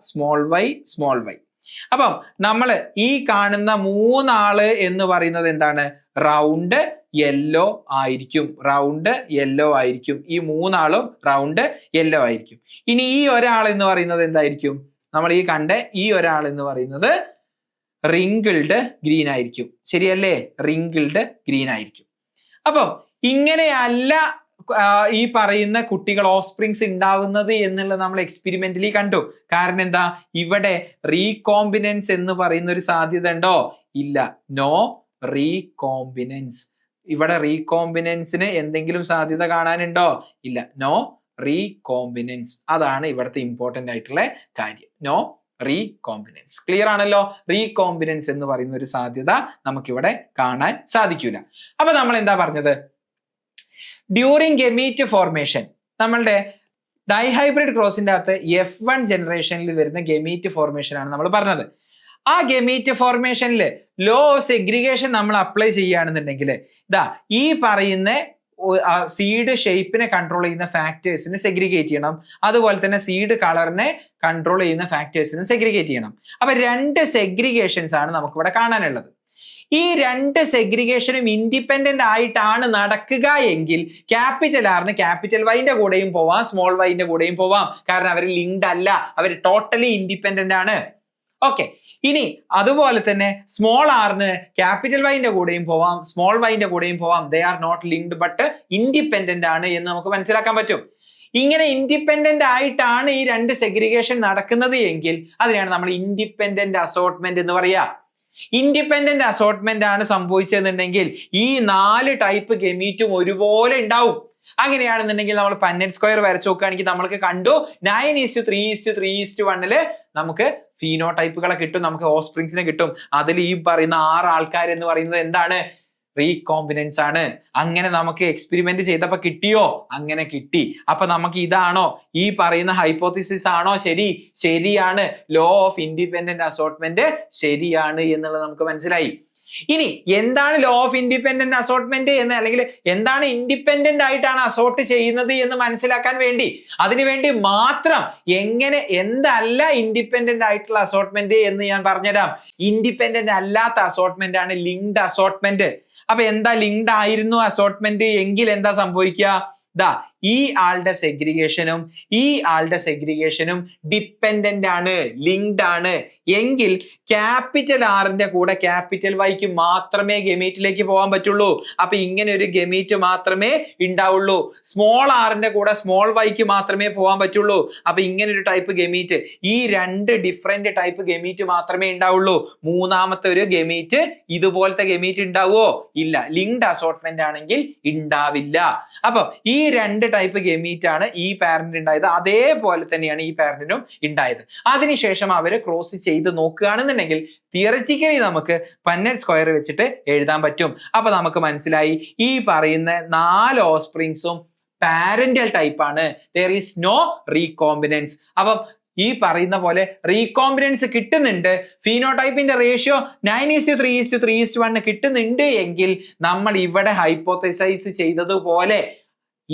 small Y. അപ്പം നമ്മൾ ഈ കാണുന്ന മൂന്നാള് എന്ന് പറയുന്നത് എന്താണ്? റൗണ്ട് യെല്ലോ ആയിരിക്കും. ഈ മൂന്നാളും റൗണ്ട് യെല്ലോ ആയിരിക്കും. ഇനി ഈ ഒരാൾ എന്ന് പറയുന്നത് എന്തായിരിക്കും? നമ്മൾ ഈ കണ്ട ഈ ഒരാൾ എന്ന് പറയുന്നത് റിങ്കിൾഡ് ഗ്രീൻ ആയിരിക്കും. ശരിയല്ലേ? റിങ്കിൾഡ് ഗ്രീൻ ആയിരിക്കും. അപ്പം ഇങ്ങനെയല്ല ഈ പറയുന്ന കുട്ടികൾ ഓഫ്സ്പ്രിങ്സ് ഉണ്ടാവുന്നത് എന്നുള്ളത് നമ്മൾ എക്സ്പെരിമെന്റലി കണ്ടു. കാരണം എന്താ? ഇവിടെ റീകോമ്പിനൻസ് എന്ന് പറയുന്ന ഒരു സാധ്യത ഉണ്ടോ? ഇല്ല. No recombinants. ഇവിടെ റീകോമ്പിനൻസിന് എന്തെങ്കിലും സാധ്യത കാണാനുണ്ടോ? ഇല്ല. No recombinants. അതാണ് ഇവിടുത്തെ ഇമ്പോർട്ടന്റ് ആയിട്ടുള്ള കാര്യം. No recombinants. ക്ലിയർ ആണല്ലോ? റീകോമ്പിനൻസ് എന്ന് പറയുന്ന ഒരു സാധ്യത നമുക്കിവിടെ കാണാൻ സാധിക്കൂല. അപ്പൊ നമ്മൾ എന്താ പറഞ്ഞത്? ഡ്യൂറിങ് ഗമീറ്റ് ഫോർമേഷൻ, നമ്മളുടെ ഡൈഹൈബ്രിഡ് ക്രോസിന്റെ അകത്ത് F1 ജനറേഷനിൽ വരുന്ന ഗമീറ്റ് ഫോർമേഷൻ ആണ് നമ്മൾ പറഞ്ഞത്. ആ ഗമീറ്റ് ഫോർമേഷനിൽ ലോ ഓഫ് സെഗ്രിഗേഷൻ നമ്മൾ അപ്ലൈ ചെയ്യുകയാണെന്നുണ്ടെങ്കിൽ ഇതാ ഈ പറയുന്ന സീഡ് ഷേപ്പിനെ കൺട്രോൾ ചെയ്യുന്ന ഫാക്ടേഴ്സിനെ സെഗ്രിഗേറ്റ് ചെയ്യണം. അതുപോലെ തന്നെ സീഡ് കളറിനെ കൺട്രോൾ ചെയ്യുന്ന ഫാക്ടേഴ്സിനെ സെഗ്രിഗേറ്റ് ചെയ്യണം. അപ്പൊ രണ്ട് സെഗ്രിഗേഷൻസ് ആണ് നമുക്ക് ഇവിടെ കാണാനുള്ളത്. ഈ രണ്ട് സെഗ്രിഗേഷനും ഇൻഡിപെൻഡന്റ് ആയിട്ടാണ് നടക്കുക എങ്കിൽ ക്യാപിറ്റൽ ആറിന് ക്യാപിറ്റൽ വൈന്റെ കൂടെയും പോവാം, സ്മോൾ വൈന്റെ കൂടെയും പോവാം. കാരണം അവർ ലിങ്ക്ഡ് അല്ല, അവർ ടോട്ടലി ഇൻഡിപെൻഡന്റ് ആണ്. ഓക്കെ. ഇനി അതുപോലെ തന്നെ സ്മോൾ ആറിന് ക്യാപിറ്റൽ വൈന്റെ കൂടെയും പോവാം, സ്മോൾ വൈന്റെ കൂടെയും പോവാം. They are not linked but independent ആണ് എന്ന് നമുക്ക് മനസ്സിലാക്കാൻ പറ്റും. ഇങ്ങനെ ഇൻഡിപെൻഡന്റ് ആയിട്ടാണ് ഈ രണ്ട് സെഗ്രിഗേഷൻ നടക്കുന്നത് എങ്കിൽ അതിനെയാണ് നമ്മൾ ഇൻഡിപെൻഡന്റ് അസോർട്ട്മെന്റ് എന്ന് പറയാ. ഇൻഡിപെൻഡന്റ് അസോർട്ട്മെന്റ് ആണ് സംഭവിച്ചതെന്നുണ്ടെങ്കിൽ ഈ 4 ടൈപ്പ് ഗമീറ്റും ഒരുപോലെ ഉണ്ടാവും. അങ്ങനെയാണെന്നുണ്ടെങ്കിൽ നമ്മൾ പന്നെറ്റ് സ്ക്വയർ വരച്ചു നോക്കുകയാണെങ്കിൽ നമ്മൾക്ക് കണ്ടു 9:3:3:1 നമുക്ക് ഫീനോടൈപ്പുകളെ കിട്ടും, നമുക്ക് ഓഫ്സ്പ്രിങ്സിനെ കിട്ടും. അതിൽ ഈ പറയുന്ന 6 ആൾക്കാർ എന്ന് പറയുന്നത് എന്താണ്? റീകോമ്പിനൻസ് ആണ്. അങ്ങനെ നമുക്ക് എക്സ്പെരിമെന്റ് ചെയ്തപ്പോ കിട്ടിയോ? അങ്ങനെ കിട്ടി. അപ്പൊ നമുക്ക് ഇതാണോ ഈ പറയുന്ന ഹൈപ്പോത്തിസിസ് ആണോ ശരി? ശരിയാണ്. ലോ ഓഫ് ഇൻഡിപെൻഡന്റ് അസോർട്ട്മെന്റ് ശരിയാണ് എന്നുള്ളത് നമുക്ക് മനസ്സിലായി. ഇനി എന്താണ് ലോ ഓഫ് ഇൻഡിപെൻഡന്റ് അസോർട്ട്മെന്റ് എന്ന്, അല്ലെങ്കിൽ എന്താണ് ഇൻഡിപെൻഡന്റ് ആയിട്ടാണ് അസോർട്ട് ചെയ്യുന്നത് എന്ന് മനസ്സിലാക്കാൻ വേണ്ടി, അതിനുവേണ്ടി മാത്രം എന്തല്ല ഇൻഡിപെൻഡന്റ് ആയിട്ടുള്ള അസോർട്ട്മെന്റ് എന്ന് ഞാൻ പറഞ്ഞുതരാം. ഇൻഡിപെൻഡന്റ് അല്ലാത്ത അസോർട്ട്മെന്റ് ആണ് ലിങ്ക്ഡ് അസോർട്ട്മെന്റ്. അപ്പൊ എന്താ ലിങ്ക്ഡ് ആയിരുന്നു അസോർട്ട്മെന്റ് എങ്കിൽ എന്താ സംഭവിക്കുക? ദാ ഈ ആളുടെ സെഗ്രിഗേഷനും ഈ ആളുടെ സെഗ്രിഗേഷനും ഡിപ്പെൻഡന്റ് ആണ്, ലിങ്ക്ഡ് ആണ് എങ്കിൽ ക്യാപിറ്റൽ ആറിന്റെ കൂടെ ക്യാപിറ്റൽ വൈക്ക് മാത്രമേ ഗമീറ്റിലേക്ക് പോകാൻ പറ്റുള്ളൂ. അപ്പൊ ഇങ്ങനെ ഒരു ഗമീറ്റ് മാത്രമേ ഉണ്ടാവുള്ളൂ. സ്മോൾ ആറിന്റെ കൂടെ സ്മോൾ വൈക്ക് മാത്രമേ പോകാൻ പറ്റുള്ളൂ. അപ്പൊ ഇങ്ങനെ ഒരു ടൈപ്പ് ഗമീറ്റ്, ഈ 2 ഡിഫറെന്റ് ടൈപ്പ് ഗമീറ്റ് മാത്രമേ ഉണ്ടാവുള്ളൂ. മൂന്നാമത്തെ ഒരു ഗമീറ്റ് ഇതുപോലത്തെ ഗമീറ്റ് ഉണ്ടാവുമോ? ഇല്ല. ലിങ്ക്ഡ് അസോർട്ട്മെന്റ് ആണെങ്കിൽ ഉണ്ടാവില്ല. അപ്പൊ ഈ 2 ടൈപ്പ് ഗമീറ്റ് ആണ് ഈ പാരന്റ് ഉണ്ടായത്, അതേപോലെ തന്നെയാണ് ഈ പാരന്റിനും ഉണ്ടായത്. അതിനുശേഷം അവര് ക്രോസ് ചെയ്ത് നോക്കുകയാണെന്നുണ്ടെങ്കിൽ തിയററ്റിക്കലി നമുക്ക് പന്നറ്റ് സ്ക്വയർ വെച്ചിട്ട് എഴുതാൻ പറ്റും. അപ്പൊ നമുക്ക് മനസ്സിലായി ഈ പറയുന്ന 4 ഓഫ്സ്പ്രിങ്സും പാരന്റൽ ടൈപ്പ് ആണ്. there is no recombinance. അപ്പം ഈ പറയുന്ന പോലെ റീകോമ്പിനൻസ് കിട്ടുന്നുണ്ട്, ഫീനോടൈപ്പിന്റെ റേഷ്യോ 9:3:3:1 കിട്ടുന്നുണ്ട് എങ്കിൽ നമ്മൾ ഇവിടെ ഹൈപ്പോത്തസൈസ് ചെയ്തതുപോലെ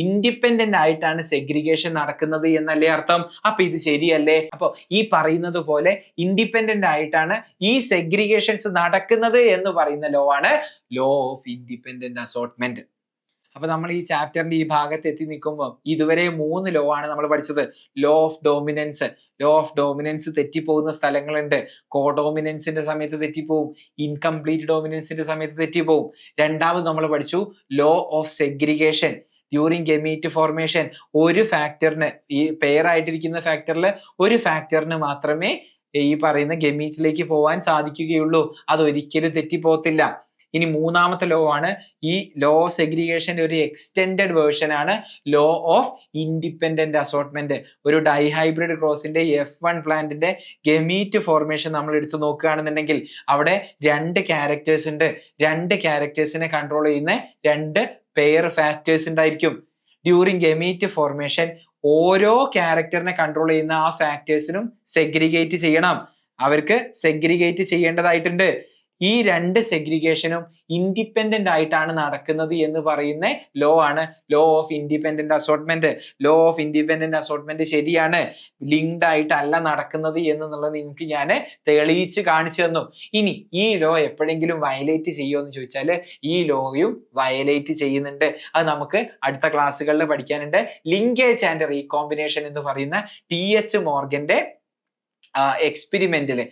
ഇൻഡിപെൻഡന്റ് ആയിട്ടാണ് സെഗ്രിഗേഷൻ നടക്കുന്നത് എന്നല്ലേ അർത്ഥം? അപ്പൊ ഇത് ശരിയല്ലേ? അപ്പൊ ഈ പറയുന്നത് പോലെ ഇൻഡിപെൻഡന്റ് ആയിട്ടാണ് ഈ സെഗ്രിഗേഷൻസ് നടക്കുന്നത് എന്ന് പറയുന്ന ലോ ആണ് ലോ ഓഫ് ഇൻഡിപെൻഡന്റ് അസോർട്ട്മെന്റ്. അപ്പൊ നമ്മൾ ഈ ചാപ്റ്ററിന്റെ ഈ ഭാഗത്ത് എത്തി നിൽക്കുമ്പോൾ ഇതുവരെ 3 ലോ ആണ് നമ്മൾ പഠിച്ചത്. ലോ ഓഫ് ഡോമിനൻസ് തെറ്റിപ്പോകുന്ന സ്ഥലങ്ങളുണ്ട്. കോഡോമിനൻസിന്റെ സമയത്ത് തെറ്റിപ്പോവും, ഇൻകംപ്ലീറ്റ് ഡോമിനൻസിന്റെ സമയത്ത് തെറ്റിപ്പോവും. രണ്ടാമത് നമ്മൾ പഠിച്ചു law of segregation during gamete formation. ഒരു ഫാക്ടറിന്, ഈ പെയർ ആയിട്ടിരിക്കുന്ന ഫാക്ടറിൽ ഒരു ഫാക്ടറിന് മാത്രമേ ഈ പറയുന്ന ഗമീറ്റിലേക്ക് പോകാൻ സാധിക്കുകയുള്ളൂ, അതൊരിക്കലും തെറ്റിപ്പോകത്തില്ല. ഇനി മൂന്നാമത്തെ ലോ ആണ് ഈ ലോ ഓഫ് സെഗ്രിഗേഷന്റെ ഒരു എക്സ്റ്റെൻഡഡ് വേർഷൻ ആണ് ലോ ഓഫ് ഇൻഡിപെൻഡന്റ് അസോർട്ട്മെന്റ്. ഒരു ഡൈഹൈബ്രിഡ് ക്രോസിന്റെ F1 പ്ലാന്റിന്റെ ഗമീറ്റ് ഫോർമേഷൻ നമ്മൾ എടുത്തു നോക്കുകയാണെന്നുണ്ടെങ്കിൽ അവിടെ 2 ക്യാരക്ടേഴ്സ് ഉണ്ട്. 2 ക്യാരക്ടേഴ്സിനെ കൺട്രോൾ ചെയ്യുന്ന 2 പെയർ ഫാക്ടേഴ്സ് ഉണ്ടായിരിക്കും. ഡ്യൂറിങ് ഗമീറ്റ് ഫോർമേഷൻ ഓരോ ക്യാരക്ടറിനെ കൺട്രോൾ ചെയ്യുന്ന ആ ഫാക്ടേഴ്സിനും സെഗ്രിഗേറ്റ് ചെയ്യണം, അവർക്ക് സെഗ്രിഗേറ്റ് ചെയ്യേണ്ടതായിട്ടുണ്ട്. ഈ 2 സെഗ്രിഗേഷനും ഇൻഡിപെൻഡന്റ് ആയിട്ടാണ് നടക്കുന്നത് എന്ന് പറയുന്ന ലോ ആണ് law of independent assortment. Law of independent assortment ശരിയാണ്, ലിങ്ക്ഡ് ആയിട്ടല്ല നടക്കുന്നത് എന്നുള്ളത് നിങ്ങൾക്ക് ഞാൻ തെളിയിച്ച് കാണിച്ചു തന്നു. ഇനി ഈ ലോ എപ്പോഴെങ്കിലും വയലേറ്റ് ചെയ്യുമോ എന്ന് ചോദിച്ചാൽ ഈ ലോയും വയലേറ്റ് ചെയ്യുന്നുണ്ട്. അത് നമുക്ക് അടുത്ത ക്ലാസ്സുകളിൽ പഠിക്കാനുണ്ട്. ലിങ്കേജ് ആൻഡ് റീകോമ്പിനേഷൻ എന്ന് പറയുന്ന TH മോർഗന്റെ എക്സ്പെരിമെന്റില്,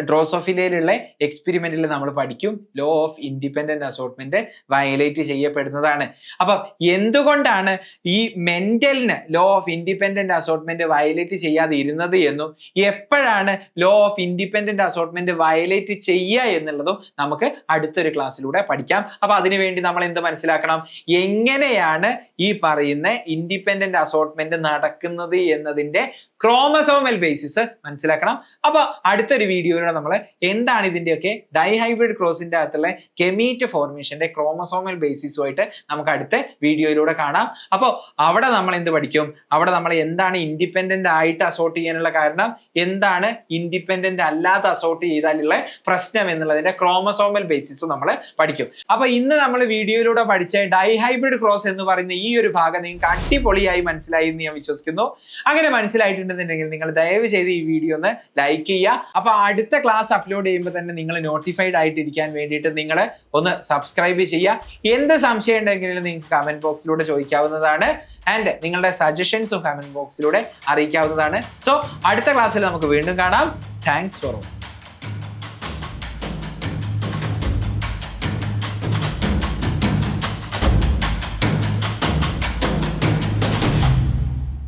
ഡ്രോസോഫിലയിലുള്ള എക്സ്പെരിമെന്റിൽ നമ്മൾ പഠിക്കും law of independent assortment violate ചെയ്യപ്പെടുന്നതാണ്. അപ്പം എന്തുകൊണ്ടാണ് ഈ മെന്റലിന് law of independent assortment violate ചെയ്യാതെ ഇരുന്നത് എന്നും എപ്പോഴാണ് law of independent assortment violate ചെയ്യുക എന്നുള്ളതും നമുക്ക് അടുത്തൊരു ക്ലാസ്സിലൂടെ പഠിക്കാം. അപ്പൊ അതിനുവേണ്ടി നമ്മൾ എന്ത് മനസ്സിലാക്കണം? എങ്ങനെയാണ് ഈ പറയുന്ന ഇൻഡിപെൻഡന്റ് അസോർട്ട്മെന്റ് നടക്കുന്നത് എന്നതിന്റെ ക്രോമസോമൽ ബേസിസ് മനസ്സിലാക്കണം. അപ്പൊ അടുത്തൊരു വീഡിയോയിലൂടെ നമ്മൾ എന്താണ് ഇതിന്റെയൊക്കെ ഡൈഹൈബ്രിഡ് ക്രോസിന്റെ അകത്തുള്ള ഗമീറ്റ് ഫോർമേഷന്റെ ക്രോമസോമൽ ബേസിസുമായിട്ട് നമുക്ക് അടുത്ത വീഡിയോയിലൂടെ കാണാം. അപ്പോൾ അവിടെ നമ്മൾ എന്ത് പഠിക്കും? അവിടെ നമ്മൾ എന്താണ് ഇൻഡിപെൻഡന്റ് ആയിട്ട് അസോർട്ട് ചെയ്യാനുള്ള കാരണം, എന്താണ് ഇൻഡിപെൻഡന്റ് അല്ലാതെ അസോർട്ട് ചെയ്താലുള്ള പ്രശ്നം എന്നുള്ളതിന്റെ ക്രോമസോമൽ ബേസിസും നമ്മൾ പഠിക്കും. അപ്പൊ ഇന്ന് നമ്മൾ വീഡിയോയിലൂടെ പഠിച്ച ഡൈഹൈബ്രിഡ് ക്രോസ് എന്ന് പറയുന്ന ഈ ഒരു ഭാഗം നിങ്ങൾക്ക് അടിപൊളിയായി മനസ്സിലായി എന്ന് ഞാൻ വിശ്വസിക്കുന്നു. അങ്ങനെ മനസ്സിലായിട്ടുണ്ടെന്നുണ്ടെങ്കിൽ നിങ്ങൾ ദയവ് ചെയ്ത് ഈ വീഡിയോ ഒന്ന് ലൈക്ക് ചെയ്യുക. അപ്പൊ അടുത്ത ക്ലാസ് അപ്ലോഡ് ചെയ്യുമ്പോൾ തന്നെ നിങ്ങൾ നോട്ടിഫൈഡ് ആയിട്ടിരിക്കാൻ വേണ്ടിയിട്ട് നിങ്ങൾ ഒന്ന് സബ്സ്ക്രൈബ് ചെയ്യുക. എന്ത് സംശയം ഉണ്ടെങ്കിലും നിങ്ങൾക്ക് കമന്റ് ബോക്സിലൂടെ ചോദിക്കാവുന്നതാണ്. ആൻഡ് നിങ്ങളുടെ സജഷൻസും കമന്റ് ബോക്സിലൂടെ അറിയിക്കാവുന്നതാണ്. സോ അടുത്ത ക്ലാസ്സിൽ നമുക്ക് വീണ്ടും കാണാം. Thanks for watching.